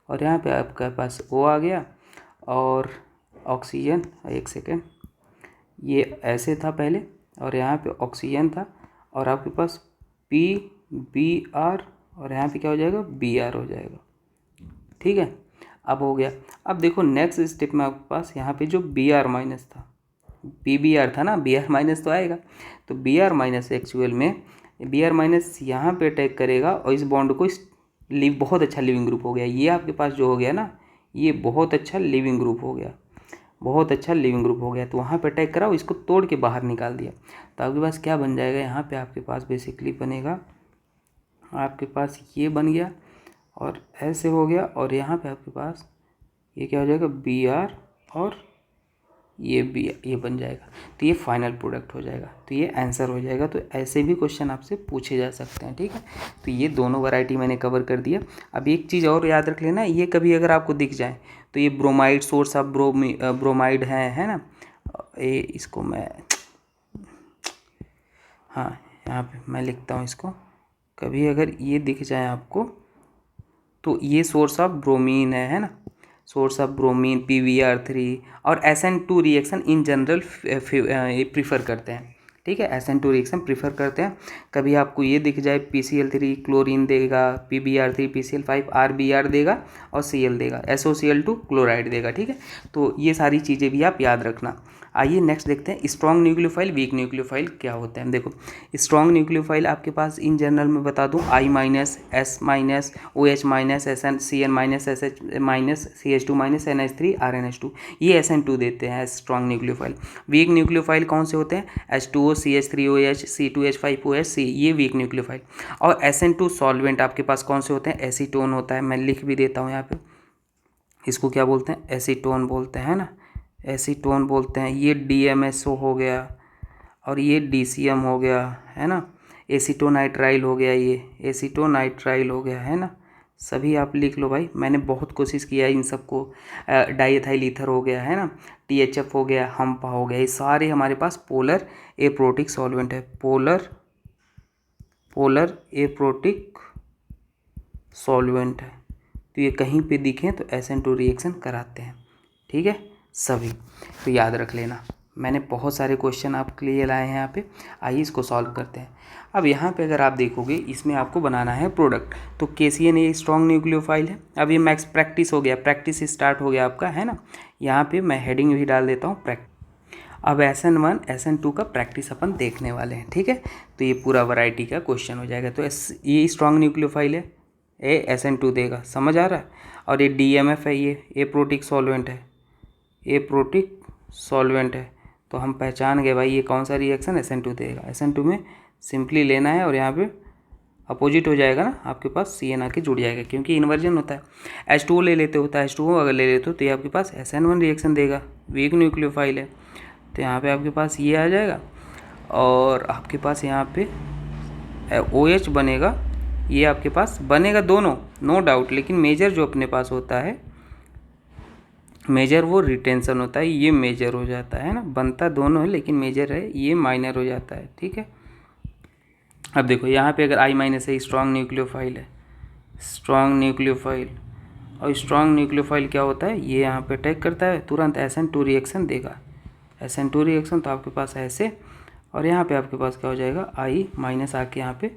और यहाँ पे आपके पास O आ गया और ऑक्सीजन, एक सेकेंड, ये ऐसे था पहले और यहाँ पे ऑक्सीजन था और आपके पास Br और यहाँ पे क्या हो जाएगा, Br हो जाएगा, ठीक है। अब हो गया। अब देखो नेक्स्ट स्टेप में आपके पास यहाँ पे जो Br माइनस था, Pbr था ना, Br माइनस तो आएगा, तो Br माइनस एक्चुअल में Br माइनस यहाँ पे अटैक करेगा और इस बॉन्ड को बहुत अच्छा लिविंग ग्रुप हो गया। ये आपके पास जो हो गया ना, ये बहुत अच्छा लिविंग ग्रुप हो गया, बहुत अच्छा लिविंग ग्रुप हो गया। तो वहाँ पे अटैक करा और इसको तोड़ के बाहर निकाल दिया। तो आपके पास क्या बन जाएगा, यहाँ पे आपके पास बेसिकली बनेगा, आपके पास ये बन गया और ऐसे हो गया, और यहाँ पे आपके पास ये क्या हो जाएगा, Br और ये बन जाएगा। तो ये फाइनल प्रोडक्ट हो जाएगा, तो ये आंसर हो जाएगा। तो ऐसे भी क्वेश्चन आपसे पूछे जा सकते हैं, ठीक है। तो ये दोनों वैरायटी मैंने कवर कर दिया। अब एक चीज़ और याद रख लेना, ये कभी अगर आपको दिख जाए तो ये ब्रोमाइड, सोर्स ऑफ ब्रोमाइड है ना, ये इसको मैं, हाँ यहाँ पे मैं लिखता हूँ इसको, कभी अगर ये दिख जाए आपको तो ये सोर्स ऑफ ब्रोमीन है ना, सोर्स ऑफ ब्रोमीन PbR3 और SN2 reaction in general prefer करते हैं, ठीक है। SN2 रिएक्शन प्रीफर करते हैं। कभी आपको ये दिख जाए PCl3 क्लोरीन देगा, PBr3 PCl5 RBr देगा और Cl देगा, SOCl2 क्लोराइड देगा, ठीक है। तो ये सारी चीज़ें भी आप याद रखना। आइए नेक्स्ट देखते हैं स्ट्रॉन्ग न्यूक्लियोफाइल, वीक न्यूक्लियोफाइल क्या होते हैं। देखो स्ट्रॉन्ग न्यूक्लियोफाइल आपके पास इन जनरल में बता दूं I-, S-, OH-, SN, CN-, SH-, CH2-, NH3 RNH2, ये SN2 देते हैं स्ट्रॉन्ग न्यूक्लियोफाइल। वीक न्यूक्लियोफाइल कौन से होते हैं? H2O, CH3OH, C2H5OH, C, ये वीक न्यूक्लियोफाइल। और SN2 सॉल्वेंट आपके पास कौन से होते हैं? एसीटोन होता है, मैं लिख भी देता हूँ यहाँ पे, इसको क्या बोलते हैं? एसीटोन बोलते हैं ना, एसीटोन बोलते हैं। ये DMSO हो गया और ये DCM हो गया, है ना। एसीटोनाइट्राइल हो गया, ये एसीटोनाइट्राइल हो गया, है ना। सभी आप लिख लो भाई, मैंने बहुत कोशिश किया है इन सबको। डाइएथाइल ईथर हो गया, है ना, THF हो गया, हम्पा हो गया, ये सारे हमारे पास पोलर एप्रोटिक सॉल्वेंट है, पोलर एप्रोटिक सॉल्वेंट है। तो ये कहीं पे दिखें तो SN2 रिएक्शन कराते हैं, ठीक है सभी। तो याद रख लेना, मैंने बहुत सारे क्वेश्चन आपके लिए लाए हैं यहाँ पे। आइए इसको सॉल्व करते हैं। अब यहाँ पे अगर आप देखोगे इसमें आपको बनाना है प्रोडक्ट। तो KCN ये स्ट्रॉन्ग न्यूक्लियोफाइल है। अब ये मैक्स प्रैक्टिस हो गया, प्रैक्टिस स्टार्ट हो गया आपका, है ना। यहाँ पे मैं हेडिंग भी डाल देता हूँ प्रैक्टिस। अब SN1 SN2 का प्रैक्टिस अपन देखने वाले हैं, ठीक है। तो ये पूरा वैरायटी का क्वेश्चन हो जाएगा। तो ये स्ट्रॉन्ग न्यूक्लियोफाइल है, ये SN2 देगा, समझ आ रहा है। और ये DMF है, ये एप्रोटिक सॉल्वेंट है, एप्रोटिक सॉल्वेंट है। तो हम पहचान गए भाई ये कौन सा रिएक्शन SN2 देगा। SN2 में सिंपली लेना है और यहाँ पे अपोजिट हो जाएगा ना, आपके पास CN आके जुड़ जाएगा, क्योंकि इन्वर्जन होता है। H2O ले लेते होता है, H2O अगर ले लेते हो तो ये आपके पास SN1 रिएक्शन देगा, वीक न्यूक्लियोफाइल है। तो यहाँ पे आपके पास ये आ जाएगा और आपके पास यहाँ पे OH बनेगा, ये आपके पास बनेगा दोनों, नो डाउट। लेकिन मेजर जो अपने पास होता है, मेजर वो रिटेंशन होता है, ये मेजर हो जाता है ना। बनता दोनों है लेकिन मेजर है, ये माइनर हो जाता है, ठीक है। अब देखो यहाँ पे अगर I- है, स्ट्रॉन्ग न्यूक्लियोफाइल है, स्ट्रॉन्ग न्यूक्लियोफाइल। और स्ट्रॉन्ग न्यूक्लियोफाइल क्या होता है, ये यहाँ पे अटैक करता है, तुरंत SN2 रिएक्शन देगा, SN2 रिएक्शन। तो आपके पास ऐसे, और यहाँ पे आपके पास क्या हो जाएगा, I- आके यहाँ पे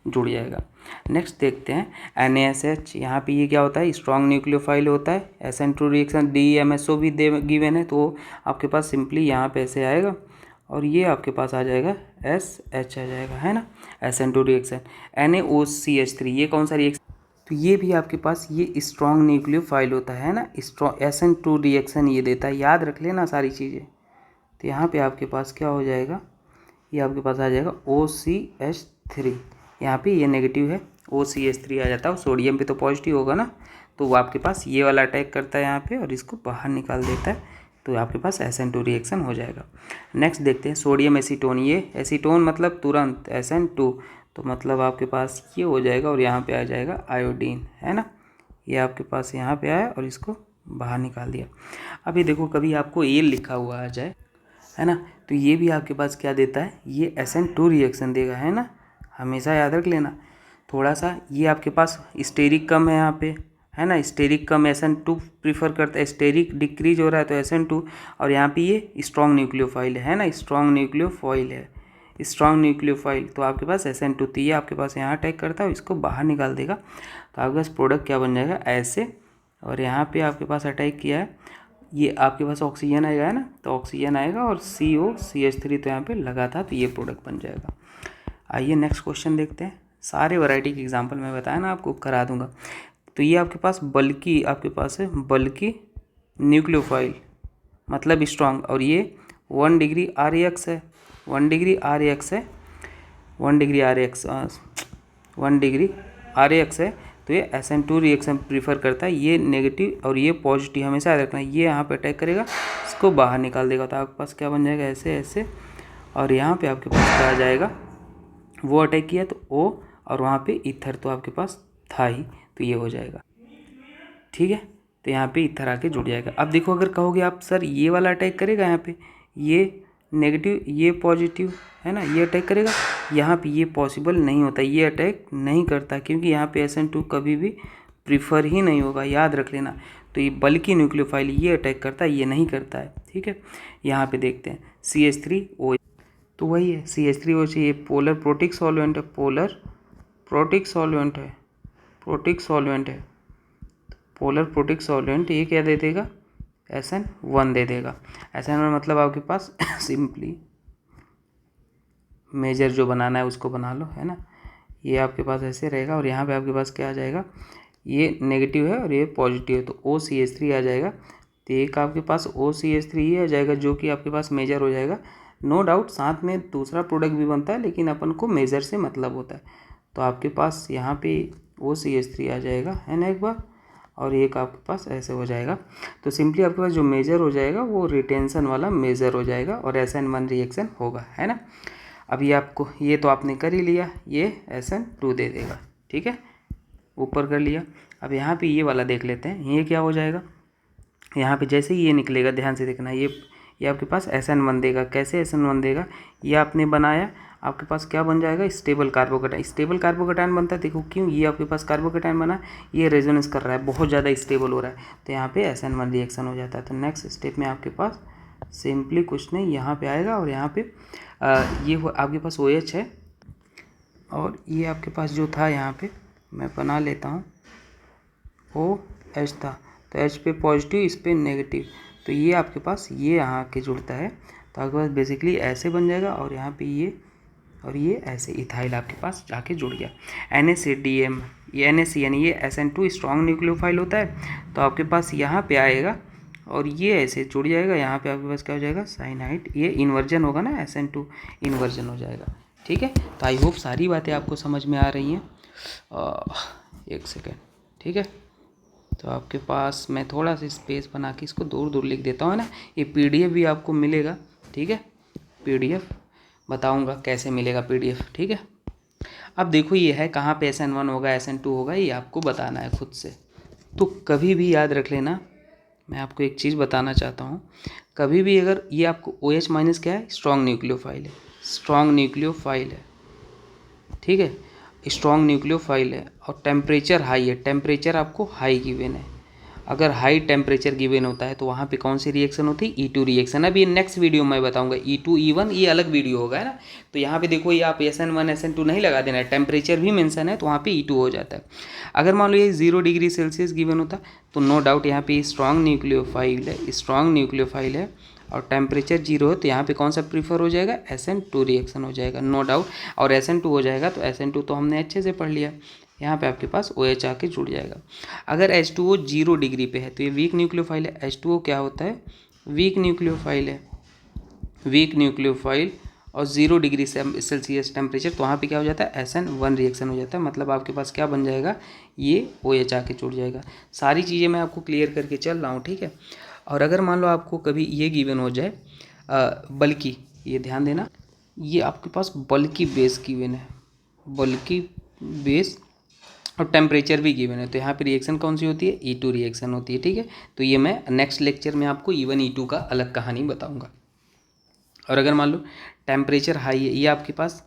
जुड़ जाएगा। नेक्स्ट देखते हैं NaSH। यहाँ पे ये क्या होता है, स्ट्रॉन्ग न्यूक्लियोफाइल होता है। SN2 रिएक्शन DMSO भी गिवन है, तो आपके पास सिंपली यहाँ पे ऐसे आएगा और ये आपके पास आ जाएगा SH आ जाएगा, है ना। SN2 रिएक्शन NaOCH3, ये कौन सा रिएक्शन? तो ये भी आपके पास ये स्ट्रॉन्ग न्यूक्लियोफाइल होता है ना, स्ट्रॉन्ग SN2 रिएक्शन ये देता है, याद रख लेना सारी चीज़ें। तो यहाँ पे आपके पास क्या हो जाएगा, ये आपके पास आ जाएगा OCH3। यहाँ पे ये नेगेटिव है, OCH3 आ जाता है, सोडियम पे तो पॉजिटिव होगा ना। तो वो आपके पास ये वाला अटैक करता है यहाँ पे और इसको बाहर निकाल देता है, तो आपके पास SN2 रिएक्शन हो जाएगा। नेक्स्ट देखते हैं सोडियम एसीटोन। ये एसीटोन मतलब तुरंत SN2, तो मतलब आपके पास ये हो जाएगा और यहाँ पे आ जाएगा आयोडीन, है ना। ये आपके पास यहाँ पे आया और इसको बाहर निकाल दिया। अभी देखो कभी आपको ए लिखा हुआ आ जाए, है ना, तो ये भी आपके पास क्या देता है, ये SN2 रिएक्शन देगा, है ना, हमेशा याद रख लेना। थोड़ा सा ये आपके पास स्टेरिक कम है यहाँ पे, है ना, स्टेरिक कम SN2 प्रीफर करता है, स्टेरिक डिक्रीज हो रहा है तो SN2। और यहाँ पे ये स्ट्रॉन्ग न्यूक्लियोफाइल है ना, स्ट्रॉन्ग न्यूक्लियोफाइल है, स्ट्रॉन्ग न्यूक्लियोफाइल। तो आपके पास SN2, तो ये आपके पास यहाँ अटैक करता है, इसको बाहर निकाल देगा। तो आपके पास प्रोडक्ट क्या बन जाएगा ऐसे, और यहाँ पे आपके पास अटैक किया है, ये आपके पास ऑक्सीजन आएगा, है ना, तो ऑक्सीजन आएगा और COCH3 तो यहाँ पे लगा था, तो ये प्रोडक्ट बन जाएगा। आइए नेक्स्ट क्वेश्चन देखते हैं। सारे वैरायटी के एग्जांपल मैं बताया ना आपको, करा दूंगा। तो ये आपके पास बल्कि, आपके पास है बल्कि न्यूक्लियोफाइल मतलब स्ट्रॉन्ग, और ये 1 डिग्री RAX है, 1 डिग्री RAX है, 1 डिग्री RAX 1 डिग्री RAX है। तो ये SN2 रिएक्शन प्रीफर करता है, ये नेगेटिव और ये पॉजिटिव, हमेशा याद रखना। ये यहाँ पे अटैक करेगा, इसको बाहर निकाल देगा, तो आपके पास क्या बन जाएगा ऐसे ऐसे। और यहाँ पे आपके पास क्या आ जाएगा, वो अटैक किया तो O, और वहाँ पे ईथर तो आपके पास था ही, तो ये हो जाएगा, ठीक है। तो यहाँ पे ईथर आके जुड़ जाएगा। अब देखो अगर कहोगे आप सर ये वाला अटैक करेगा, यहाँ पे ये नेगेटिव ये पॉजिटिव, है ना, ये अटैक करेगा, यहाँ पे ये पॉसिबल नहीं होता, ये अटैक नहीं करता, क्योंकि यहाँ पे SN2 कभी भी प्रीफर ही नहीं होगा, याद रख लेना। तो ये बल्कि न्यूक्लियोफाइल ये अटैक करता है, ये नहीं करता है, ठीक है। यहाँ पे देखते हैं CH3OH। तो वही है CH3OH, ये पोलर प्रोटिक सॉल्वेंट है, पोलर प्रोटिक सॉल्वेंट है, प्रोटिक सॉल्वेंट है, पोलर प्रोटिक सॉल्वेंट ये क्या दे देगा, SN1 दे देगा। SN1 मतलब आपके पास सिंपली मेजर जो बनाना है उसको बना लो, है ना। ये आपके पास ऐसे रहेगा और यहाँ पे आपके पास क्या आ जाएगा, ये नेगेटिव है और ये पॉजिटिव है, तो OCH3 आ जाएगा। तो एक आपके पास OCH3 ही आ जाएगा जो कि आपके पास मेजर हो जाएगा। नो डाउट साथ में दूसरा प्रोडक्ट भी बनता है, लेकिन अपन को मेजर से मतलब होता है। तो आपके पास यहाँ पे OCH3 आ जाएगा, है ना एक बार, और एक आपके पास ऐसे हो जाएगा। तो सिंपली आपके पास जो मेजर हो जाएगा वो रिटेंशन वाला मेजर हो जाएगा और SN1 रिएक्शन होगा, है ना। अब ये आपको, ये तो आपने कर ही लिया, ये SN2 दे देगा, ठीक है, ऊपर कर लिया। अब यहाँ पे ये वाला देख लेते हैं, ये क्या हो जाएगा। यहाँ पे जैसे ही ये निकलेगा, ध्यान से देखना, ये आपके पास SN1 देगा। कैसे SN1 देगा, ये आपने बनाया, आपके पास क्या बन जाएगा, स्टेबल कार्बोकेटाइन। स्टेबल कार्बोकेटाइन बनता है, देखो क्यों, ये आपके पास कार्बोकेटाइन बना, ये रेजोनेंस कर रहा है, बहुत ज़्यादा स्टेबल हो रहा है, तो यहाँ पे SN1 रिएक्शन हो जाता है। तो नेक्स्ट स्टेप में आपके पास सिंपली कुछ नहीं, यहाँ पे आएगा और यहाँ पे ये आपके पास OH है और ये आपके पास जो था यहाँ पे मैं बना लेता हूँ, OH था, तो H पे पॉजिटिव, इस पे नेगेटिव, तो ये आपके पास ये यहाँ आके जुड़ता है, तो आपके पास बेसिकली ऐसे बन जाएगा और यहाँ पे ये और ये ऐसे इथाइल आपके पास जाके जुड़ गया। NaCDM, ये NaC यानी ये SN2 स्ट्रॉन्ग न्यूक्लियोफाइल होता है, तो आपके पास यहाँ पे आएगा और ये ऐसे जुड़ जाएगा, यहाँ पे आपके पास क्या हो जाएगा, साइनाइड, ये इन्वर्जन होगा ना, SN2 इन्वर्जन हो जाएगा, ठीक है। तो आई होप सारी बातें आपको समझ में आ रही हैं। एक सेकेंड, ठीक है। तो आपके पास मैं थोड़ा सा स्पेस बना के इसको दूर दूर लिख देता हूँ ना, ये PDF भी आपको मिलेगा, ठीक है, PDF बताऊँगा कैसे मिलेगा PDF, ठीक है। अब देखो ये है कहाँ पे SN1 होगा, SN2 होगा, ये आपको बताना है खुद से। तो कभी भी याद रख लेना, मैं आपको एक चीज़ बताना चाहता हूँ, कभी भी अगर ये आपको OH माइनस क्या है, स्ट्रॉन्ग न्यूक्लियोफाइल है, स्ट्रॉन्ग न्यूक्लियोफाइल है, ठीक है, स्ट्रॉन्ग न्यूक्लियोफाइल है और टेम्परेचर हाई है, टेम्परेचर आपको हाई गिवन है। अगर हाई टेम्परेचर गिवन होता है तो वहाँ पे कौन सी रिएक्शन होती है, E2 रिएक्शन। अब ये नेक्स्ट वीडियो में बताऊंगा, E2 E1 ये अलग वीडियो होगा, है ना। तो यहाँ पे देखो, ये आप SN1 SN2 नहीं लगा देना है, टेम्परेचर भी मेंशन है तो वहाँ पे E2 हो जाता है। अगर मान लो ये 0 डिग्री सेल्सियस गिवन होता तो नो डाउट यहाँ पे स्ट्रॉन्ग न्यूक्लियोफाइल है, स्ट्रॉन्ग न्यूक्लियोफाइल है और टेम्परेचर 0 है, तो यहाँ पे कौन सा प्रीफर हो जाएगा, SN2 रिएक्शन हो जाएगा, नो डाउट। और SN2 हो जाएगा तो SN2 तो हमने अच्छे से पढ़ लिया, यहाँ पे आपके पास OH आके जुड़ जाएगा। अगर H2O 0 डिग्री पे है तो ये वीक न्यूक्लियोफाइल है। H2O क्या होता है, वीक न्यूक्लियोफाइल है, वीक न्यूक्लियोफाइल और 0 डिग्री सेल्सियस टेम्परेचर, तो वहाँ पे क्या हो जाता है, SN1 रिएक्शन हो जाता है। मतलब आपके पास क्या बन जाएगा, ये OH आके जुड़ जाएगा। सारी चीज़ें मैं आपको क्लियर करके चल रहा हूँ, ठीक है। और अगर मान लो आपको कभी ये गिवन हो जाए बल्कि, ये ध्यान देना, ये आपके पास बल्कि बेस गिवन है, बल्कि बेस और टेम्परेचर भी गिवन है, तो यहाँ पे रिएक्शन कौन सी होती है, E2 रिएक्शन होती है, ठीक है। तो ये मैं नेक्स्ट लेक्चर में आपको E1 E2 का अलग कहानी बताऊंगा। और अगर मान लो टेम्परेचर हाई है, ये आपके पास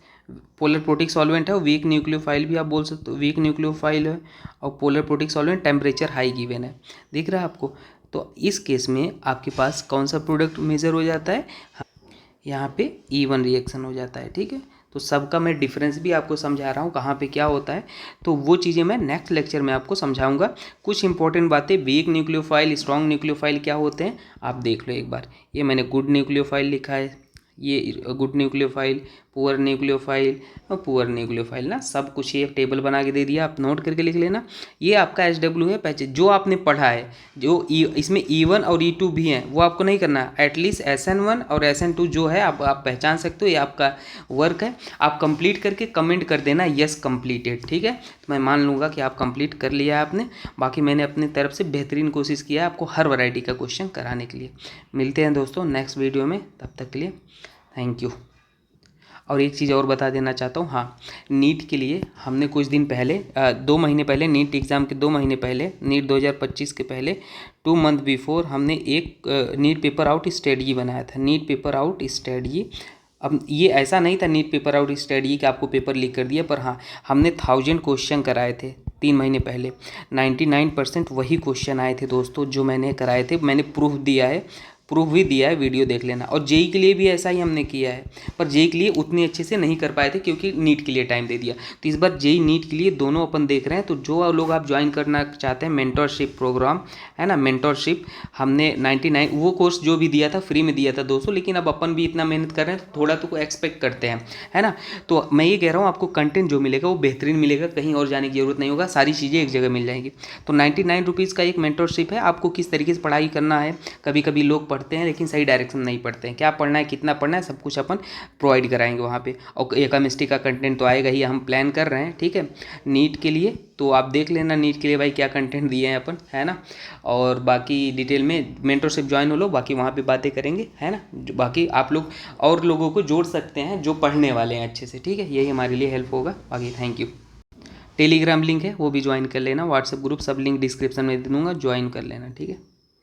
पोलर प्रोटिक सॉल्वेंट है और वीक न्यूक्लियोफाइल भी आप बोल सकते हो, वीक न्यूक्लियोफाइल है और polar protic solvent, temperature high given है, दिख रहा है आपको। तो इस केस में आपके पास कौन सा प्रोडक्ट मेजर हो जाता है, यहाँ पे E1 रिएक्शन हो जाता है, ठीक है। तो सबका मैं डिफरेंस भी आपको समझा रहा हूँ कहाँ पे क्या होता है, तो वो चीज़ें मैं नेक्स्ट लेक्चर में आपको समझाऊंगा। कुछ इंपॉर्टेंट बातें, वीक न्यूक्लियोफाइल, स्ट्रॉन्ग न्यूक्लियोफाइल क्या होते हैं आप देख लो एक बार। ये मैंने गुड न्यूक्लियोफाइल लिखा है, ये गुड न्यूक्लियोफाइल, पुअर न्यूक्लियोफाइल और पुअर न्यूक्लियोफाइल ना, सब कुछ ये टेबल बना के दे दिया, आप नोट करके लिख लेना। ये आपका SW है, पहचान जो आपने पढ़ा है, जो इसमें E1 और E2 भी हैं वो आपको नहीं करना है, एटलीस्ट SN1 और SN2 जो है आप पहचान सकते हो, ये आपका वर्क है। आप कंप्लीट करके कमेंट कर देना यस कंप्लीटेड, ठीक है। तो मैं मान लूँगा कि आप कंप्लीट कर लिया है आपने। बाकी मैंने अपनी तरफ से बेहतरीन कोशिश किया है आपको हर वैरायटी का क्वेश्चन कराने के लिए। मिलते हैं दोस्तों नेक्स्ट वीडियो में, तब तक के लिए थैंक यू। और एक चीज़ और बता देना चाहता हूँ, हाँ, नीट के लिए हमने कुछ दिन पहले 2 महीने पहले, नीट एग्ज़ाम के 2 महीने पहले, नीट 2025 के पहले 2 मंथ बिफोर हमने एक नीट पेपर आउट स्टडी बनाया था, नीट पेपर आउट स्टडी। अब ये ऐसा नहीं था नीट पेपर आउट स्टडी कि आपको पेपर लीक कर दिया, पर हाँ हमने 1000 क्वेश्चन कराए थे 3 महीने पहले, 99% वही क्वेश्चन आए थे दोस्तों जो मैंने कराए थे, मैंने प्रूफ दिया है। प्रूफ भी दिया है, वीडियो देख लेना। और जेई के लिए भी ऐसा ही हमने किया है, पर जेई के लिए उतनी अच्छे से नहीं कर पाए थे क्योंकि नीट के लिए टाइम दे दिया। तो इस बार जेई नीट के लिए दोनों अपन देख रहे हैं। तो जो लोग आप ज्वाइन करना चाहते हैं मेंटरशिप प्रोग्राम, है ना, मेंटरशिप, हमने 99 वो कोर्स जो भी दिया था फ्री में दिया था 200, लेकिन अब अपन भी इतना मेहनत कर रहे हैं तो थोड़ा तो एक्सपेक्ट करते हैं, है ना। तो मैं ये कह रहा हूँ आपको कंटेंट जो मिलेगा वो बेहतरीन मिलेगा, कहीं और जाने की जरूरत नहीं होगा, सारी चीज़ें एक जगह मिल जाएंगी। तो 99 रुपीज़ का एक मेंटरशिप है, आपको किस तरीके से पढ़ाई करना है। कभी कभी लोग पढ़ते हैं लेकिन सही डायरेक्शन नहीं पढ़ते हैं, क्या पढ़ना है कितना पढ़ना है सब कुछ अपन प्रोवाइड कराएंगे वहाँ पे। और एक केमिस्ट्री का कंटेंट तो आएगा ही, हम प्लान कर रहे हैं, ठीक है, नीट के लिए। तो आप देख लेना नीट के लिए भाई क्या कंटेंट दिए हैं अपन, है ना। और बाकी डिटेल में मेंटरशिप ज्वाइन हो लो, बाकी वहाँ पे बातें करेंगे, है ना। बाकी आप लोग और लोगों को जोड़ सकते हैं जो पढ़ने वाले हैं अच्छे से, ठीक है, यही हमारे लिए हेल्प होगा। बाकी थैंक यू। टेलीग्राम लिंक है वो भी ज्वाइन कर लेना, व्हाट्सएप ग्रुप सब लिंक डिस्क्रिप्शन में दे दूँगा, ज्वाइन कर लेना, ठीक है।